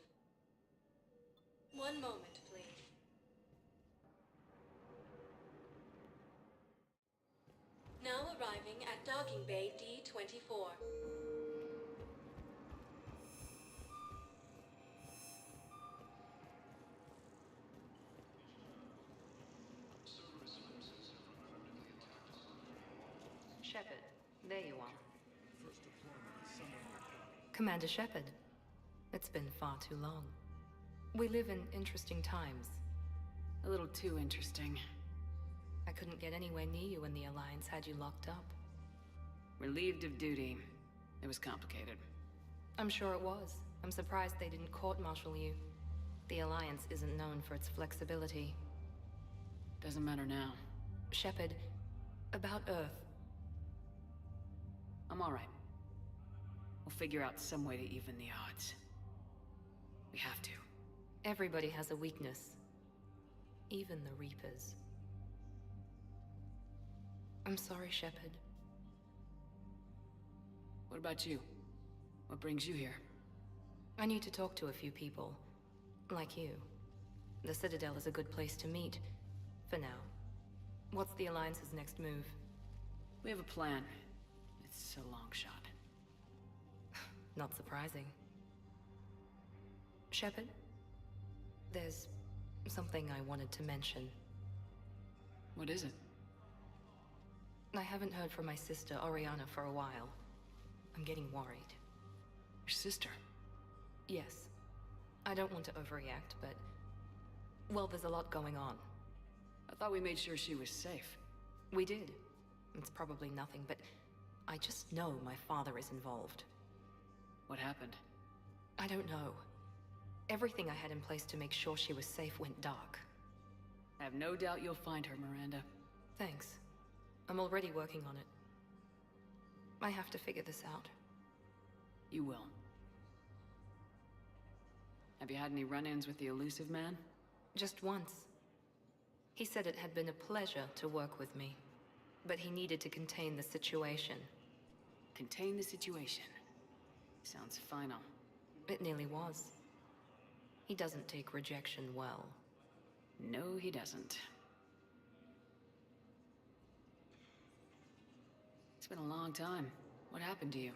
One moment, please. Now arriving at Docking Bay D-24. Shepard, there you are. Commander Shepard, it's been far too long. We live in interesting times. A little too interesting. I couldn't get anywhere near you when the Alliance had you locked up. Relieved of duty. It was complicated. I'm sure it was. I'm surprised they didn't court-martial you. The Alliance isn't known for its flexibility. Doesn't matter now. Shepard, about Earth. I'm all right. We'll figure out some way to even the odds. We have to. Everybody has a weakness. Even the Reapers. I'm sorry, Shepard. What about you? What brings you here? I need to talk to a few people. Like you. The Citadel is a good place to meet. For now. What's the Alliance's next move? We have a plan. It's a long shot. Not surprising. Shepard? There's something I wanted to mention. What is it? I haven't heard from my sister, Oriana, for a while. I'm getting worried. Your sister? Yes. I don't want to overreact, but... well, there's a lot going on. I thought we made sure she was safe. We did. It's probably nothing, but... I just know my father is involved. What happened? I don't know. Everything I had in place to make sure she was safe went dark. I have no doubt you'll find her, Miranda. Thanks. I'm already working on it. I have to figure this out. You will. Have you had any run-ins with the Elusive Man? Just once. He said it had been a pleasure to work with me, but he needed to contain the situation. Contain the situation. Sounds final. It nearly was. He doesn't take rejection well. No, he doesn't. It's been a long time. What happened to you?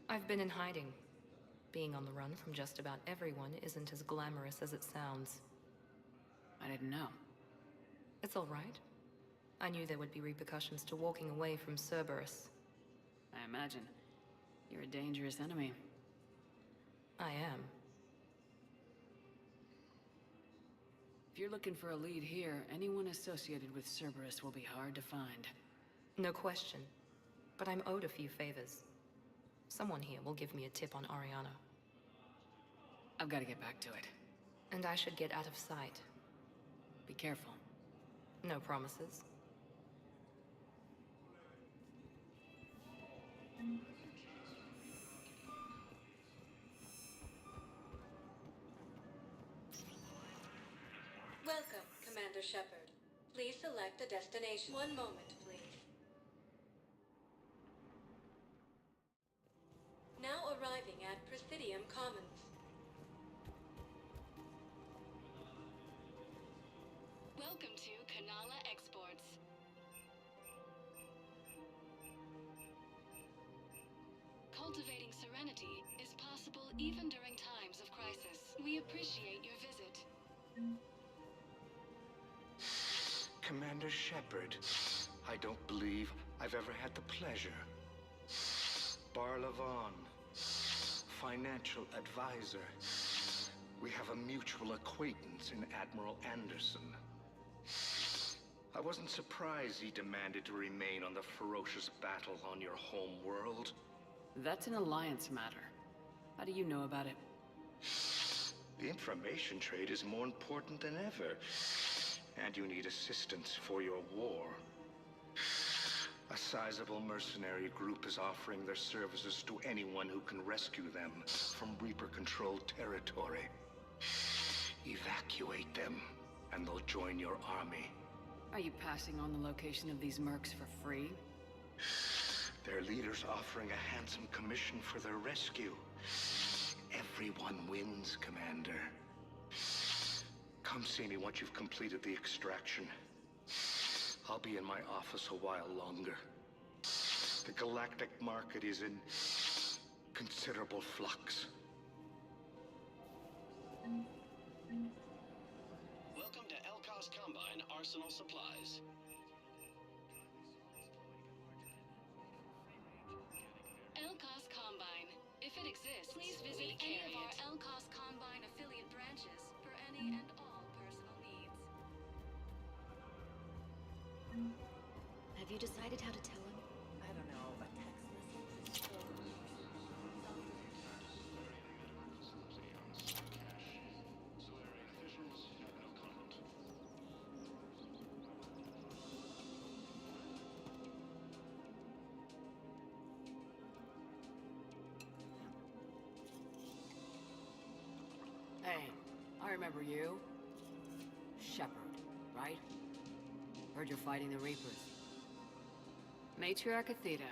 I've been in hiding. Being on the run from just about everyone isn't as glamorous as it sounds. I didn't know. It's all right. I knew there would be repercussions to walking away from Cerberus. I imagine. You're a dangerous enemy. I am. If you're looking for a lead here, anyone associated with Cerberus will be hard to find. No question. But I'm owed a few favors. Someone here will give me a tip on Oriana. I've got to get back to it. And I should get out of sight. Be careful. No promises. Welcome, Commander Shepard. Please select a destination. One moment, please. Now arriving at Presidium Commons. Welcome to Kanala Exports. Cultivating serenity is possible even during times of crisis. We appreciate your visit. Commander Shepard, I don't believe I've ever had the pleasure. Barlavan, financial advisor. We have a mutual acquaintance in Admiral Anderson. I wasn't surprised he demanded to remain on the ferocious battle on your home world. That's an Alliance matter. How do you know about it? The information trade is more important than ever. And you need assistance for your war. A sizable mercenary group is offering their services to anyone who can rescue them from Reaper-controlled territory. Evacuate them, and they'll join your army. Are you passing on the location of these mercs for free? Their leader's offering a handsome commission for their rescue. Everyone wins, Commander. Come see me once you've completed the extraction. I'll be in my office a while longer. The galactic market is in considerable flux. Welcome to Elkos Combine Arsenal Supplies. Elkos Combine. If it exists, please visit any of our Elkos Combine affiliate branches for any and all personal needs. Have you decided how to tell him? I don't know, a text message? Hey, I remember you. Shepard, right? Heard you're fighting the Reapers. Matriarch Athena.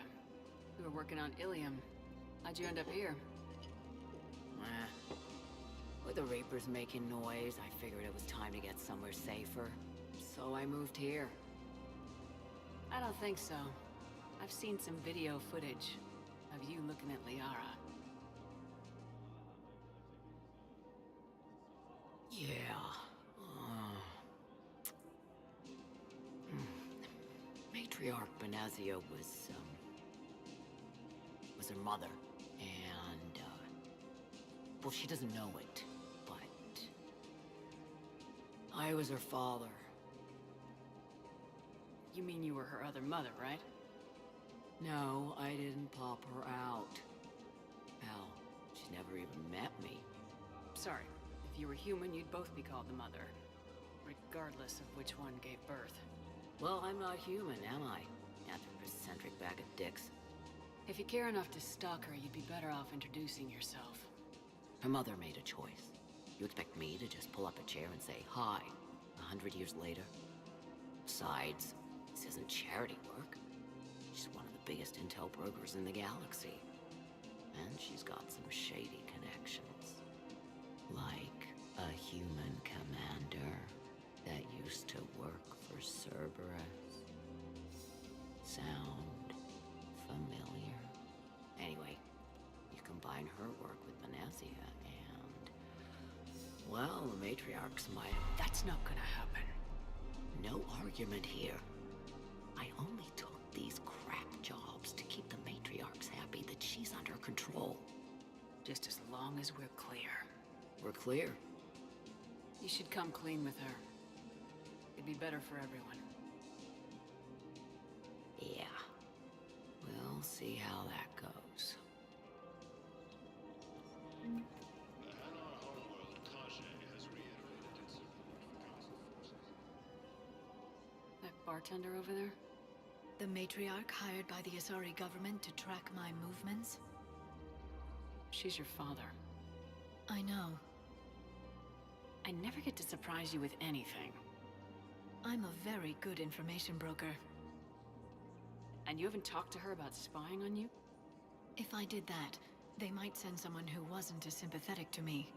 We were working on Ilium. How'd you end up here? With the Reapers making noise, I figured it was time to get somewhere safer. So I moved here. I don't think so. I've seen some video footage of you looking at Liara. Yeah. Matriarch Benazia was her mother. And, well, she doesn't know it, but I was her father. You mean you were her other mother, right? No, I didn't pop her out. Hell, she never even met me. Sorry. If you were human, you'd both be called the mother. Regardless of which one gave birth. Well, I'm not human, am I? Anthropocentric bag of dicks. If you care enough to stalk her, you'd be better off introducing yourself. Her mother made a choice. You expect me to just pull up a chair and say hi 100 years later? Besides, this isn't charity work. She's one of the biggest intel brokers in the galaxy. And she's got some shady connections. Like a human commander that used to work for Cerberus. Sound familiar? Anyway, you combine her work with Benazia and... well, the matriarchs might... That's not gonna happen. No argument here. I only took these crap jobs to keep the matriarchs happy that she's under control. Just as long as we're clear. We're clear. You should come clean with her. It'd be better for everyone. Yeah. We'll see how that goes. That bartender over there? The matriarch hired by the Asari government to track my movements? She's your father. I know. I never get to surprise you with anything. I'm a very good information broker. And you haven't talked to her about spying on you? If I did that, they might send someone who wasn't as sympathetic to me.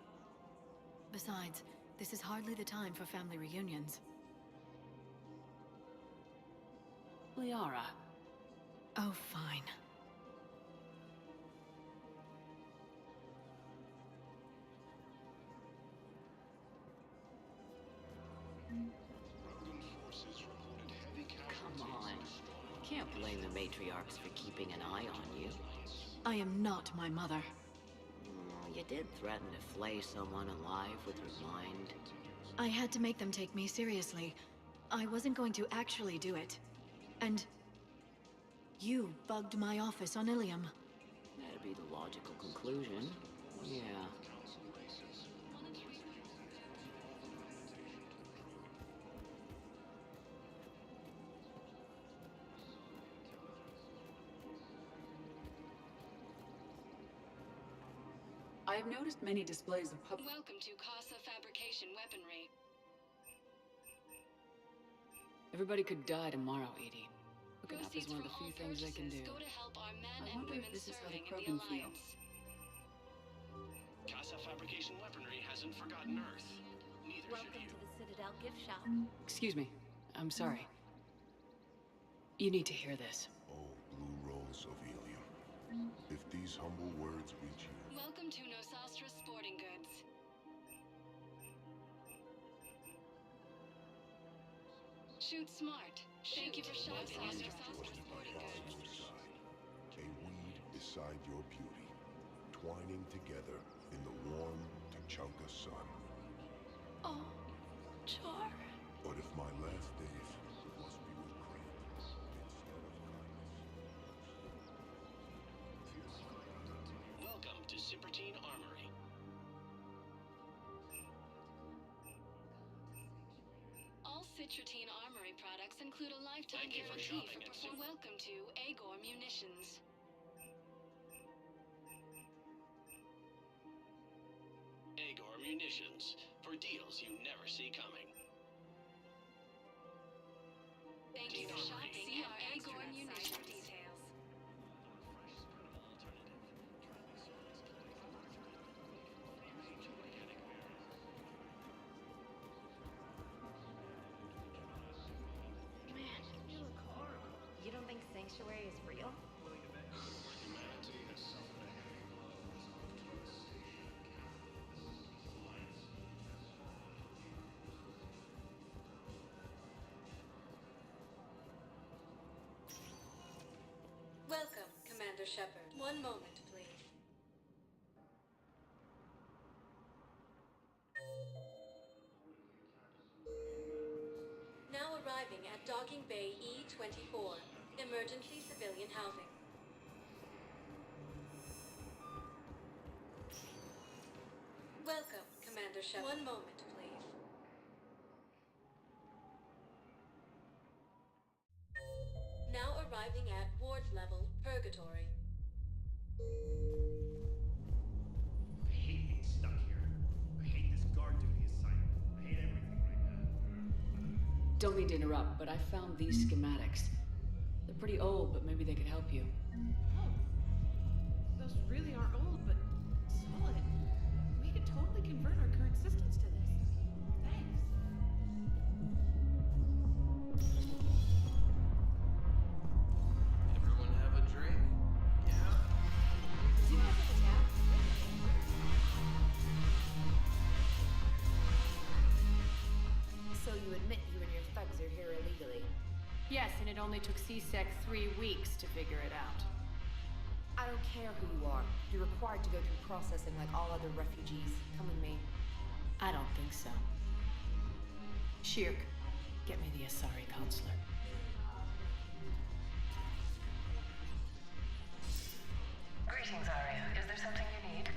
Besides, this is hardly the time for family reunions. Liara. Oh, fine. Come on. Can't blame the matriarchs for keeping an eye on you. I am not my mother. You did threaten to flay someone alive with your mind. I had to make them take me seriously. I wasn't going to actually do it. And... you bugged my office on Ilium. That'd be the logical conclusion. Yeah. I have noticed many displays of Welcome to Casa Fabrication Weaponry. Everybody could die tomorrow, Edie. Looking up is Proceeds one of from the few all things they can do. purchases go to help our men I and wonder if women this is how the serving in the Krogan feel. Alliance. Casa Fabrication Weaponry hasn't forgotten Earth. Neither Welcome should you. to the Citadel gift shop. Excuse me. I'm sorry. You need to hear this. Oh, Blue Rose of Ilium. If these humble words reach you, Welcome to Nosastra Sporting Goods. Shoot smart. Thank you for shopping at Nosastra Sporting Goods. a weed beside your beauty, twining together in the warm Tuchanka sun. Oh, Char. But if my last days must be with Crane instead of kindness. Welcome to Cipertine Armory. All Citrotine Armory products include a lifetime Thank you for guarantee shopping at Cit- Welcome to Agor Munitions. Agor Munitions, for deals you never see coming. Thank you for shopping at Agor Munitions. Details. Commander Shepard. One moment, please. Now arriving at Docking Bay E-24, emergency civilian housing. Welcome, Commander Shepard. One moment, please. Now arriving at ward level, Purgatory. I hate being stuck here. I hate this guard duty assignment. I hate everything right now. Don't mean to interrupt, but I found these schematics. They're pretty old, but maybe they could help you. Oh. Those really are old, but solid. We could totally convert our current systems to this. Thanks. Everyone have a drink? Yeah. Do you guys have a tap? So you admit you and your thugs are here illegally? Yes, and it only took CSEC 3 weeks to figure it out. I don't care who you are. You're required to go through processing like all other refugees. Come with me. I don't think so. Shirk, get me the Asari counselor. Greetings, Arya. Is there something you need?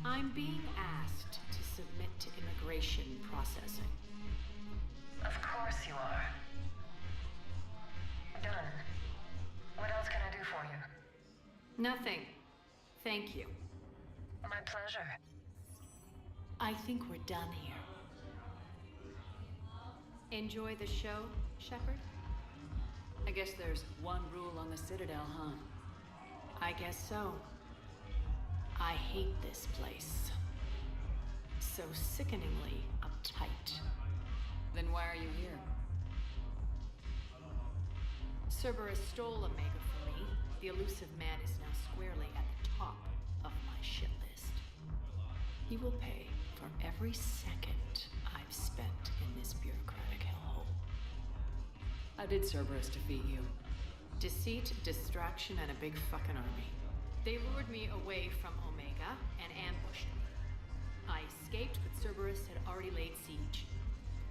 I'm being asked to submit to immigration processing. Of course you are. Done. What else can I do for you? Nothing. Thank you. My pleasure. I think we're done here. Enjoy the show, Shepard? I guess there's one rule on the Citadel, huh? I guess so. I hate this place. So sickeningly uptight. Then why are you here? Cerberus stole Omega from me. The elusive man is now squarely at the top of my shit list. He will pay for every second I've spent in this bureaucratic hellhole. How did Cerberus defeat you? Deceit, distraction, and a big fucking army. They lured me away from Omega and ambushed me. I escaped, but Cerberus had already laid siege.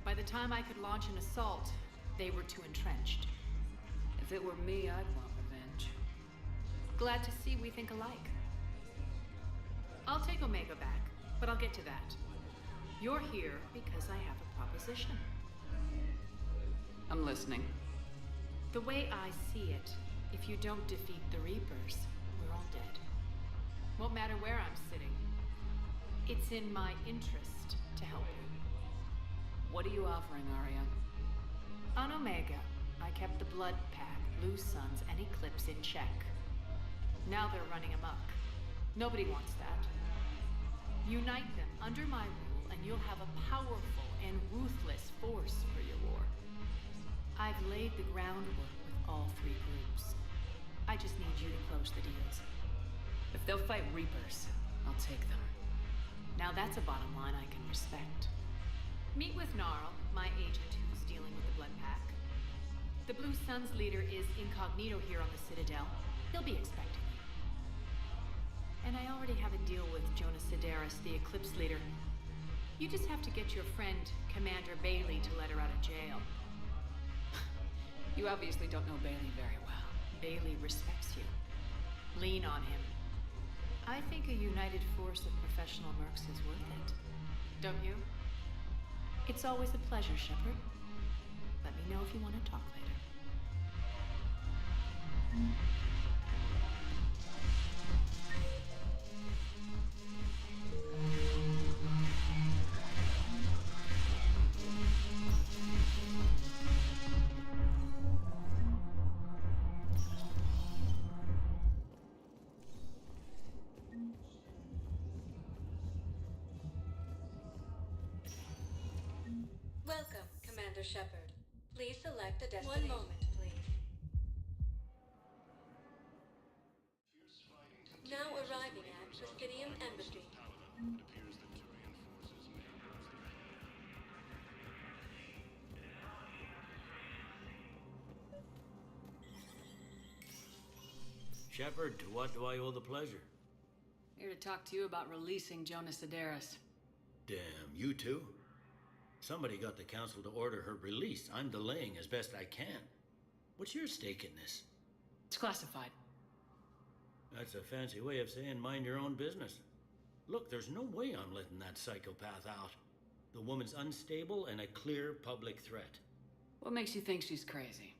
By the time I could launch an assault, they were too entrenched. If it were me, I'd want revenge. Glad to see we think alike. I'll take Omega back, but I'll get to that. You're here because I have a proposition. I'm listening. The way I see it, if you don't defeat the Reapers, we're all dead. Won't matter where I'm sitting. It's in my interest to help you. What are you offering, Arya? On Omega, I kept the Blood Pack, Blue Suns, and Eclipse in check. Now they're running amok. Nobody wants that. Unite them under my rule, and you'll have a powerful and ruthless force for your war. I've laid the groundwork with all 3 groups. I just need you to close the deals. If they'll fight Reapers, I'll take them. Now that's a bottom line I can respect. Meet with Gnarl, my agent who's dealing with the Blood Pack. The Blue Suns leader is incognito here on the Citadel. He'll be expecting you. And I already have a deal with Jonas Sidaris, the Eclipse leader. You just have to get your friend, Commander Bailey, to let her out of jail. You obviously don't know Bailey very well. Bailey respects you. Lean on him. I think a united force of professional mercs is worth it. Don't you? It's always a pleasure, Shepard. Let me know if you want to talk later. Welcome, Commander Shepard. Please select a destination. One moment, please. Now arriving at Presidium Embassy. Shepard, to what do I owe the pleasure? Here to talk to you about releasing Jonas Sederis. Damn, you too? Somebody got the council to order her release. I'm delaying as best I can. What's your stake in this? It's classified. That's a fancy way of saying mind your own business. Look, there's no way I'm letting that psychopath out. The woman's unstable and a clear public threat. What makes you think she's crazy?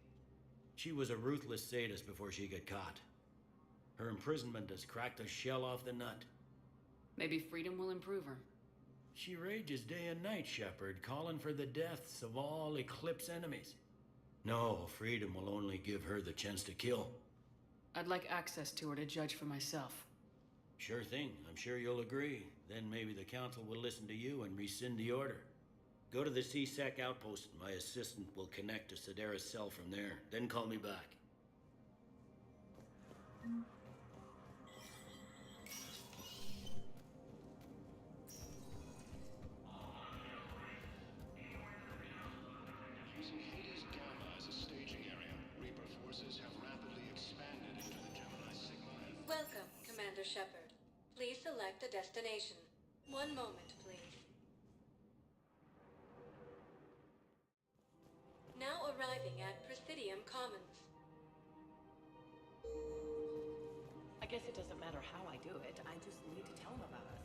She was a ruthless sadist before she got caught. Her imprisonment has cracked the shell off the nut. Maybe freedom will improve her. She rages day and night, Shepard, calling for the deaths of all Eclipse enemies. No, freedom will only give her the chance to kill. I'd like access to her to judge for myself. Sure thing. I'm sure you'll agree. Then maybe the council will listen to you and rescind the order. Go to the C-Sec outpost. My assistant will connect to Sederis' cell from there. Then call me back. Using Hades Gamma as a staging area, Reaper forces have rapidly expanded into the Gemini Sigma. Welcome, Commander Shepard. Please select a destination. One moment, please. Now arriving at Presidium Commons. I guess it doesn't matter how I do it. I just need to tell them about us.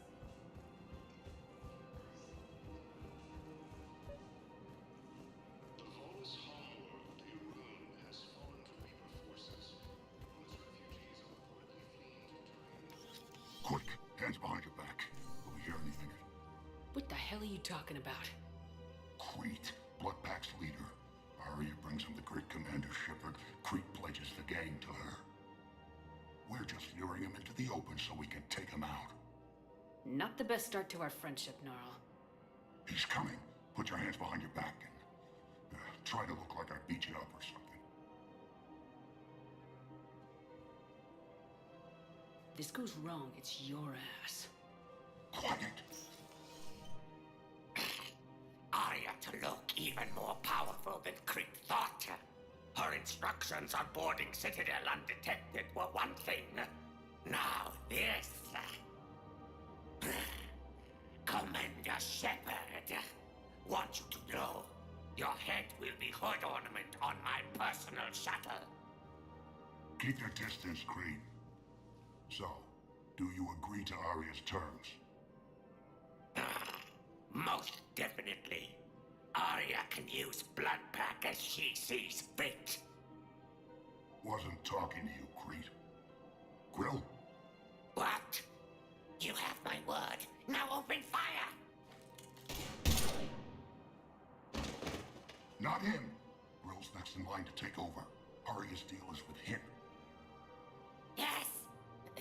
The Volus homeworld, Irun, has fallen to Reaper forces. Volus refugees are reportedly fleeing to Turin. Quick, hands behind your back. Do we hear anything? What the hell are you talking about? Crete, Bloodpack's leader. Arya brings him the great Commander Shepard. Crete pledges the gang to her. We're just luring him into the open so we can take him out. Not the best start to our friendship, Gnarl. He's coming. Put your hands behind your back and try to look like I beat you up or something. If this goes wrong, it's your ass. Quiet. Arya to look even more powerful than Crete thought. Her instructions on boarding Citadel undetected were one thing. Now this. Commander Shepard, want you to know, your head will be hood ornament on my personal shuttle. Keep your distance, Crete. So, do you agree to Arya's terms? Most definitely. Arya can use Bloodpack as she sees fit. Wasn't talking to you, Crete. Grill? What? You have my word. Now open fire! Not him. Grill's next in line to take over. Arya's deal is with him. Yes.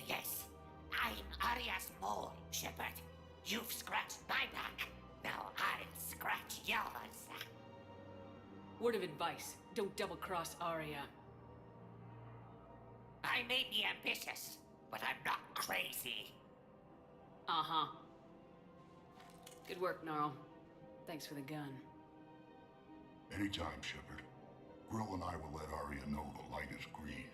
Yes. I'm Arya's mole, Shepard. You've scratched my back. Now I'll scratch yours. Word of advice, don't double-cross Arya. I may be ambitious, but I'm not crazy. Uh-huh. Good work, Gnarl. Thanks for the gun. Anytime, Shepard. Grill and I will let Arya know the light is green.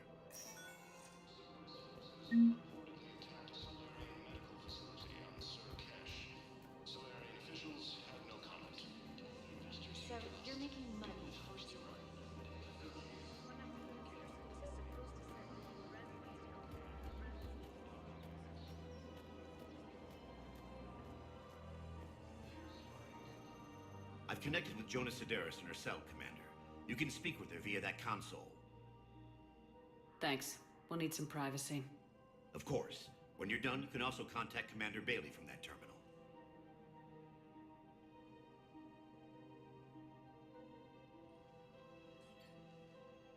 Solarian officials have no comment. So, you're making money for sure. I've connected with Jonas Sederis in her cell, Commander. You can speak with her via that console. Thanks. We'll need some privacy. Of course. When you're done, you can also contact Commander Bailey from that terminal.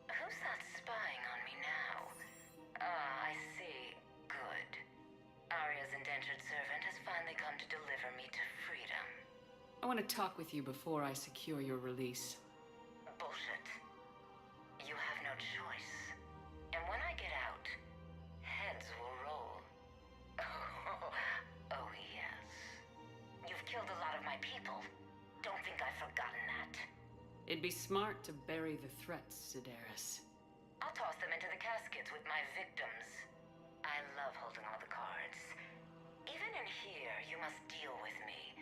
Who's that spying on me now? Ah, I see. Good. Arya's indentured servant has finally come to deliver me to freedom. I want to talk with you before I secure your release. Bullshit. You have no choice. And when I get out, heads will roll. Oh, yes. You've killed a lot of my people. Don't think I've forgotten that. It'd be smart to bury the threats, Sederis. I'll toss them into the caskets with my victims. I love holding all the cards. Even in here, you must deal with me.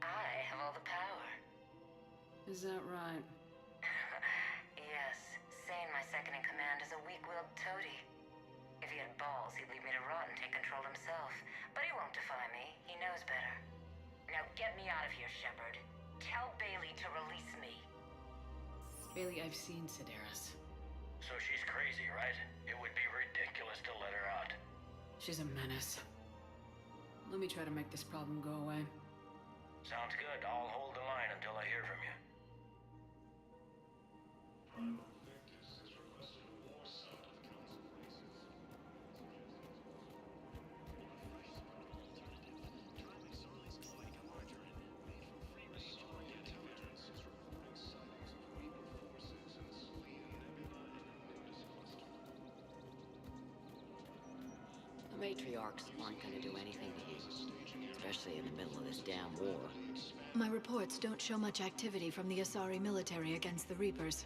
I have all the power. Is that right? Yes, Sane, my second-in-command, is a weak-willed toady. If he had balls, he'd leave me to rot and take control himself. But he won't defy me. He knows better. Now get me out of here, Shepard. Tell Bailey to release me. Bailey, I've seen Sedaris. So she's crazy, right? It would be ridiculous to let her out. She's a menace. Let me try to make this problem go away. Sounds good. I'll hold the line until I hear from you. The matriarchs aren't gonna do anything to you, especially in the middle of this damn war. My reports don't show much activity from the Asari military against the Reapers.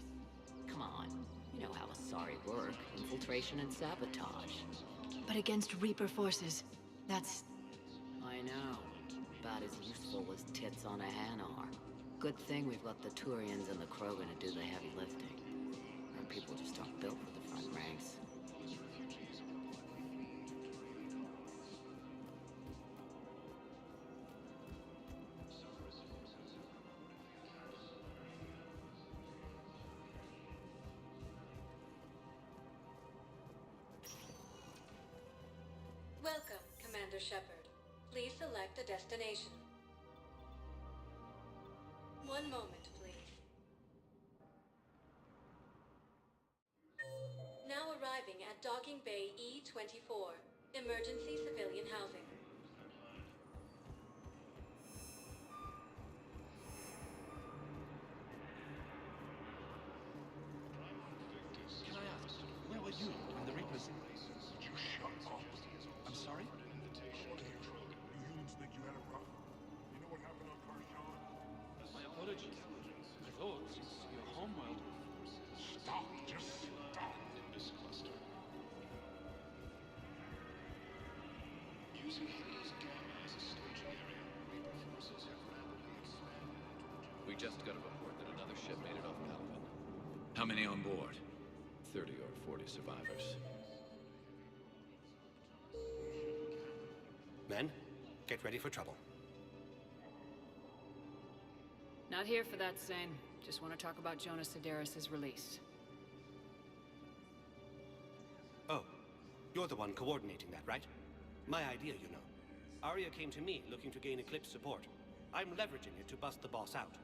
Come on, you know how Asari work. Infiltration and sabotage. But against Reaper forces, that's... I know. About as useful as tits on a hen are. Good thing we've got the Turians and the Krogan to do the heavy lifting. Our people just aren't built for the front ranks. Welcome, Commander Shepard. Please select a destination. One moment, please. Now arriving at Docking Bay E-24, emergency civilian housing. Can I ask, where were you when the Reapers... Would you shut up? I'm sorry? You humans think you had it rough? You know what happened on Karshan? My apologies. I thought, your homeworld... Stop! Just stop! This cluster. Using Hades Gamma as a staging area, Reaper forces have rapidly expanded. We just got a report that another ship made it off Palaven. How many on board? 30 or 40 survivors. Men, get ready for trouble. Not here for that, Sane. Just want to talk about Jonas Sedaris' release. Oh, you're the one coordinating that, right? My idea, you know. Arya came to me looking to gain Eclipse support. I'm leveraging it to bust the boss out.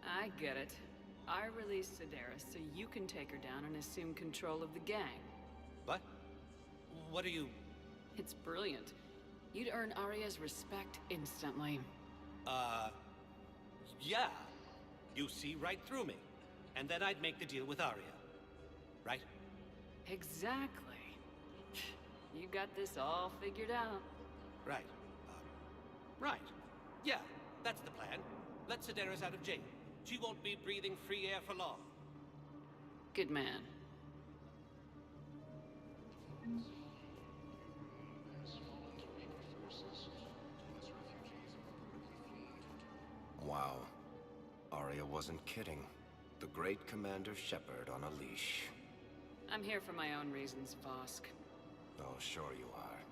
I get it. I released Sedaris so you can take her down and assume control of the gang. What? What are you... It's brilliant. You'd earn Arya's respect instantly. Yeah. You see right through me. And then I'd make the deal with Arya. Right? Exactly. You got this all figured out. Right. Right. Yeah, that's the plan. Let Sedaris out of jail. She won't be breathing free air for long. Good man. Wow. Arya wasn't kidding. The great Commander Shepard on a leash. I'm here for my own reasons, Vosk. Oh, sure you are.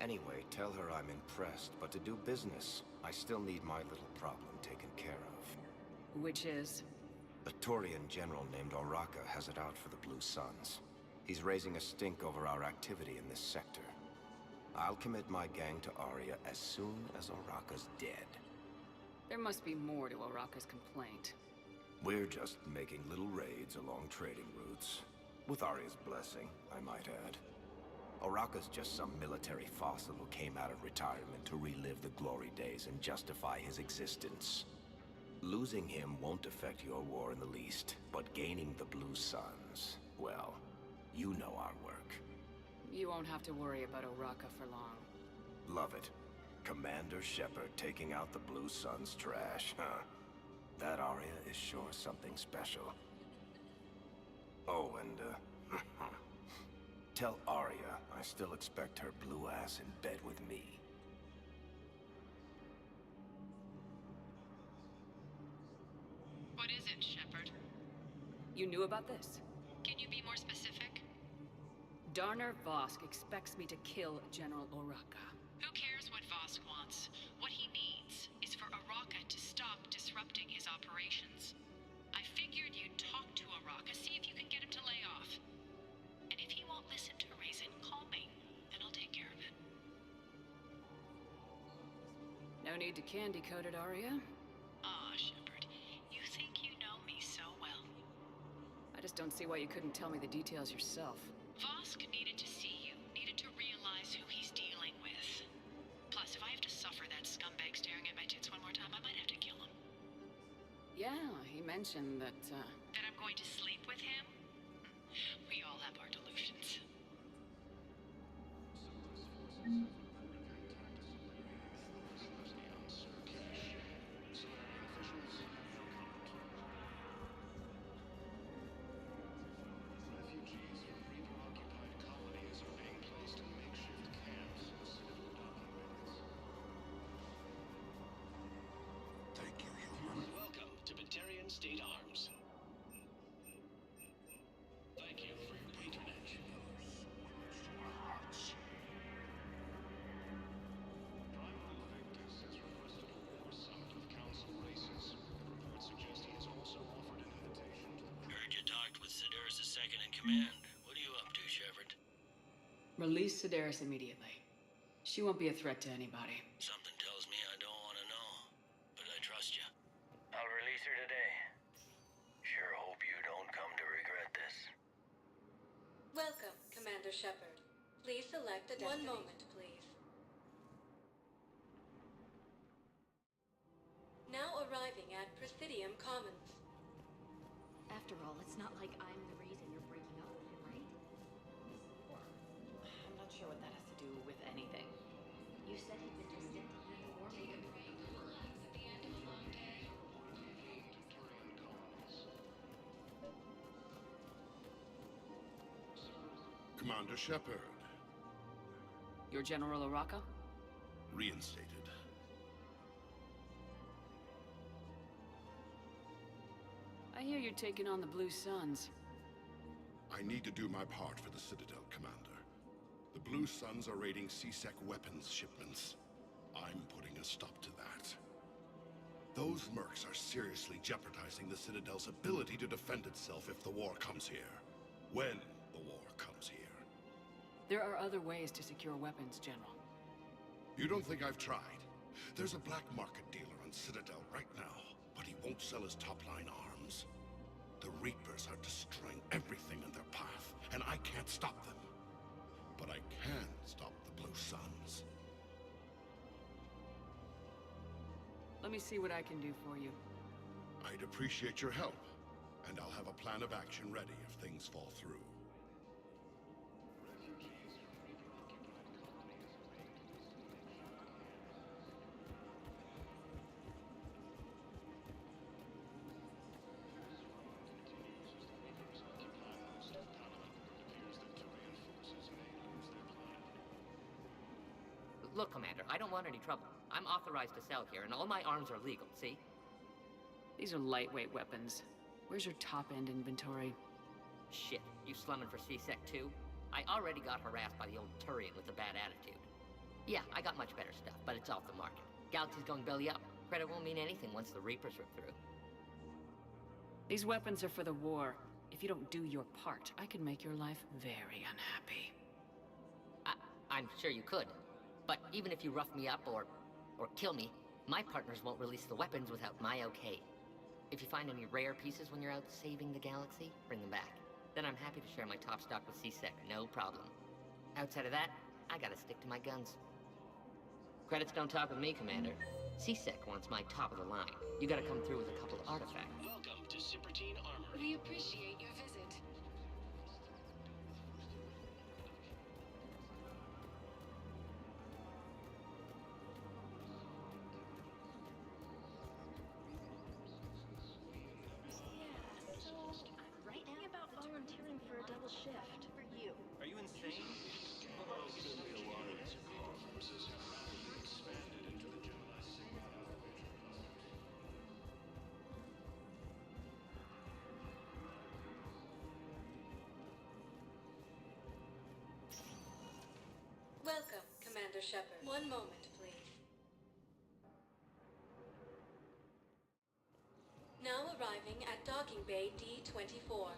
Anyway, tell her I'm impressed, but to do business, I still need my little problem taken care of. Which is? A Turian general named Oraka has it out for the Blue Suns. He's raising a stink over our activity in this sector. I'll commit my gang to Arya as soon as Oraka's dead. There must be more to Oraka's complaint. We're just making little raids along trading routes. With Arya's blessing, I might add. Oraka's just some military fossil who came out of retirement to relive the glory days and justify his existence. Losing him won't affect your war in the least, but gaining the Blue Suns, well, you know our work. You won't have to worry about Oraka for long. Love it. Commander Shepard taking out the Blue Suns trash, huh? That Arya is sure something special. Oh, and, Tell Arya I still expect her blue ass in bed with me. What is it, Shepard? You knew about this? Can you be more specific? Darner Vosk expects me to kill General Oraka. Who cares what Vosk wants? What he needs is for Araka to stop disrupting his operations. I figured you'd talk to Araka, see if you can get him to lay off. And if he won't listen to reason, call me, and I'll take care of it. No need to candy coat it, Arya. Aw, Shepard, you think you know me so well. I just don't see why you couldn't tell me the details yourself. Vosk needed to see you, needed to realize who he's dealing with. Plus, if I have to suffer that scumbag staring at my tits one more time, I might have to kill him. Yeah, he mentioned that, That I'm going to sleep with him? We all have our delusions. Welcome to Batarian State Arms. Thank you for your patronage. Primal Victus has requested a war summit of council races. Reports suggest he has also offered an invitation to the... Heard you talked with Sedaris II in command. What are you up to, Shepard? release Sedaris immediately. She won't be a threat to anybody. Something tells me I don't want to know, but I trust you. I'll release her today. Sure hope you don't come to regret this. Welcome, Commander Shepard. Please select a destination. 1 moment, please. Now arriving at Presidium Commons. After all, it's not like I'm the reason you're breaking up with him, right? I'm not sure what that has to do with anything. You said he'd been distant in the war movement. At the end of a long day. Commander Shepard. You're General Oraka? Reinstated. I hear you're taking on the Blue Suns. I need to do my part for the Citadel, Commander. The Blue Suns are raiding CSEC weapons shipments. I'm putting a stop to that. Those mercs are seriously jeopardizing the Citadel's ability to defend itself if the war comes here. When the war comes here. There are other ways to secure weapons, General. You don't think I've tried? There's a black market dealer on Citadel right now, but he won't sell his top-line arms. The Reapers are destroying everything in their path, and I can't stop them. But I can stop the Blue Suns. Let me see what I can do for you. I'd appreciate your help, and I'll have a plan of action ready if things fall through. Look, Commander, I don't want any trouble. I'm authorized to sell here, and all my arms are legal, see? These are lightweight weapons. Where's your top-end inventory? Shit, you slumming for CSEC too? I already got harassed by the old Turian with a bad attitude. Yeah, I got much better stuff, but it's off the market. Galaxy's going belly up. Credit won't mean anything once the Reapers rip through. These weapons are for the war. If you don't do your part, I can make your life very unhappy. I'm sure you could. But even if you rough me up or kill me, my partners won't release the weapons without my okay. If you find any rare pieces when you're out saving the galaxy, bring them back. Then I'm happy to share my top stock with CSEC, no problem. Outside of that, I gotta stick to my guns. Credits don't talk with me, Commander. CSEC wants my top of the line. You gotta come through with a couple of artifacts. Welcome to Cybertine Armory. We appreciate your visit. Writing about volunteering for a double shift. For you. Are you insane? Commander Shepard. One moment, please. Now arriving at Docking Bay D-24.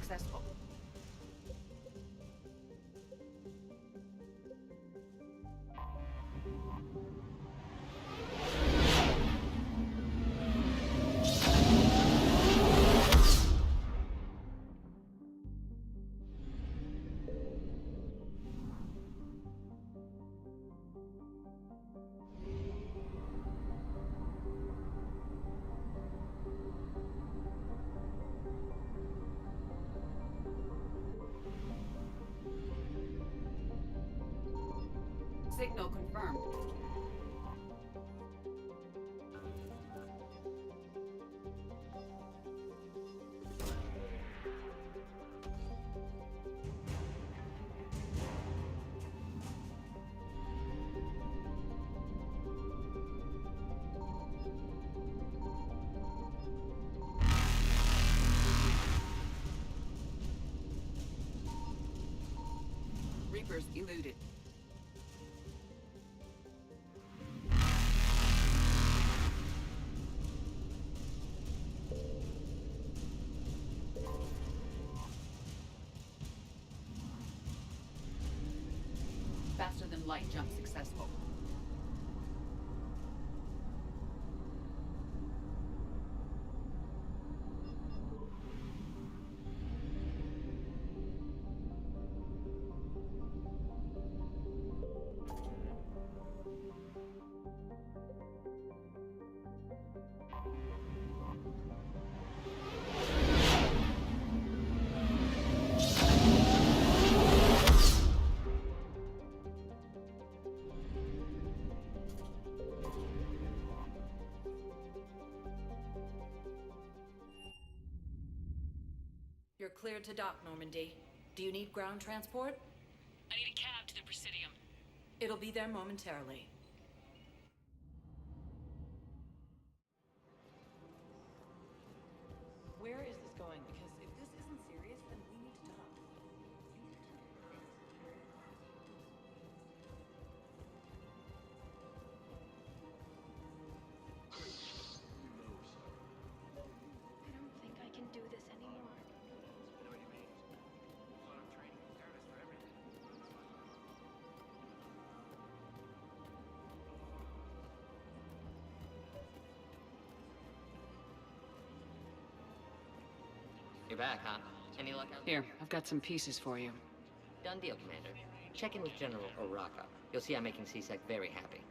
Successful. Signal confirmed. Reapers eluded. Faster than light jump successful. You're cleared to dock, Normandy. Do you need ground transport? I need a cab to the Presidium. It'll be there momentarily. You're back, huh? Any luck out Here, I've got some pieces for you. Done deal, Commander. Check in with General Oraka. You'll see I'm making C-Sec very happy.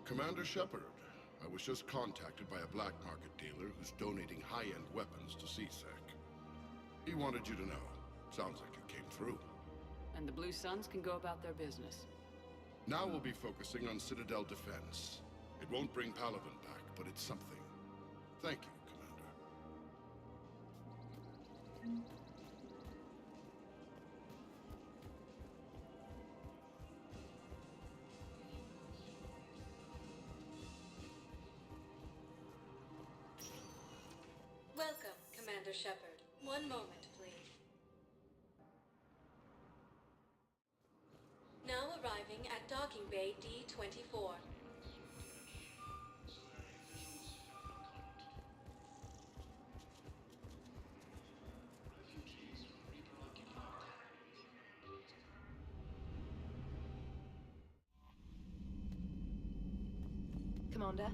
Commander Shepard, I was just contacted by a black market dealer who's donating high-end weapons to C-Sec. He wanted you to know. Sounds like it came through. And the Blue Suns can go about their business. Now we'll be focusing on Citadel defense. It won't bring Palaven back, but it's something. Thank you, Commander. Welcome, Commander Shepard. One moment, please. Now arriving at Docking Bay D-24. Commander?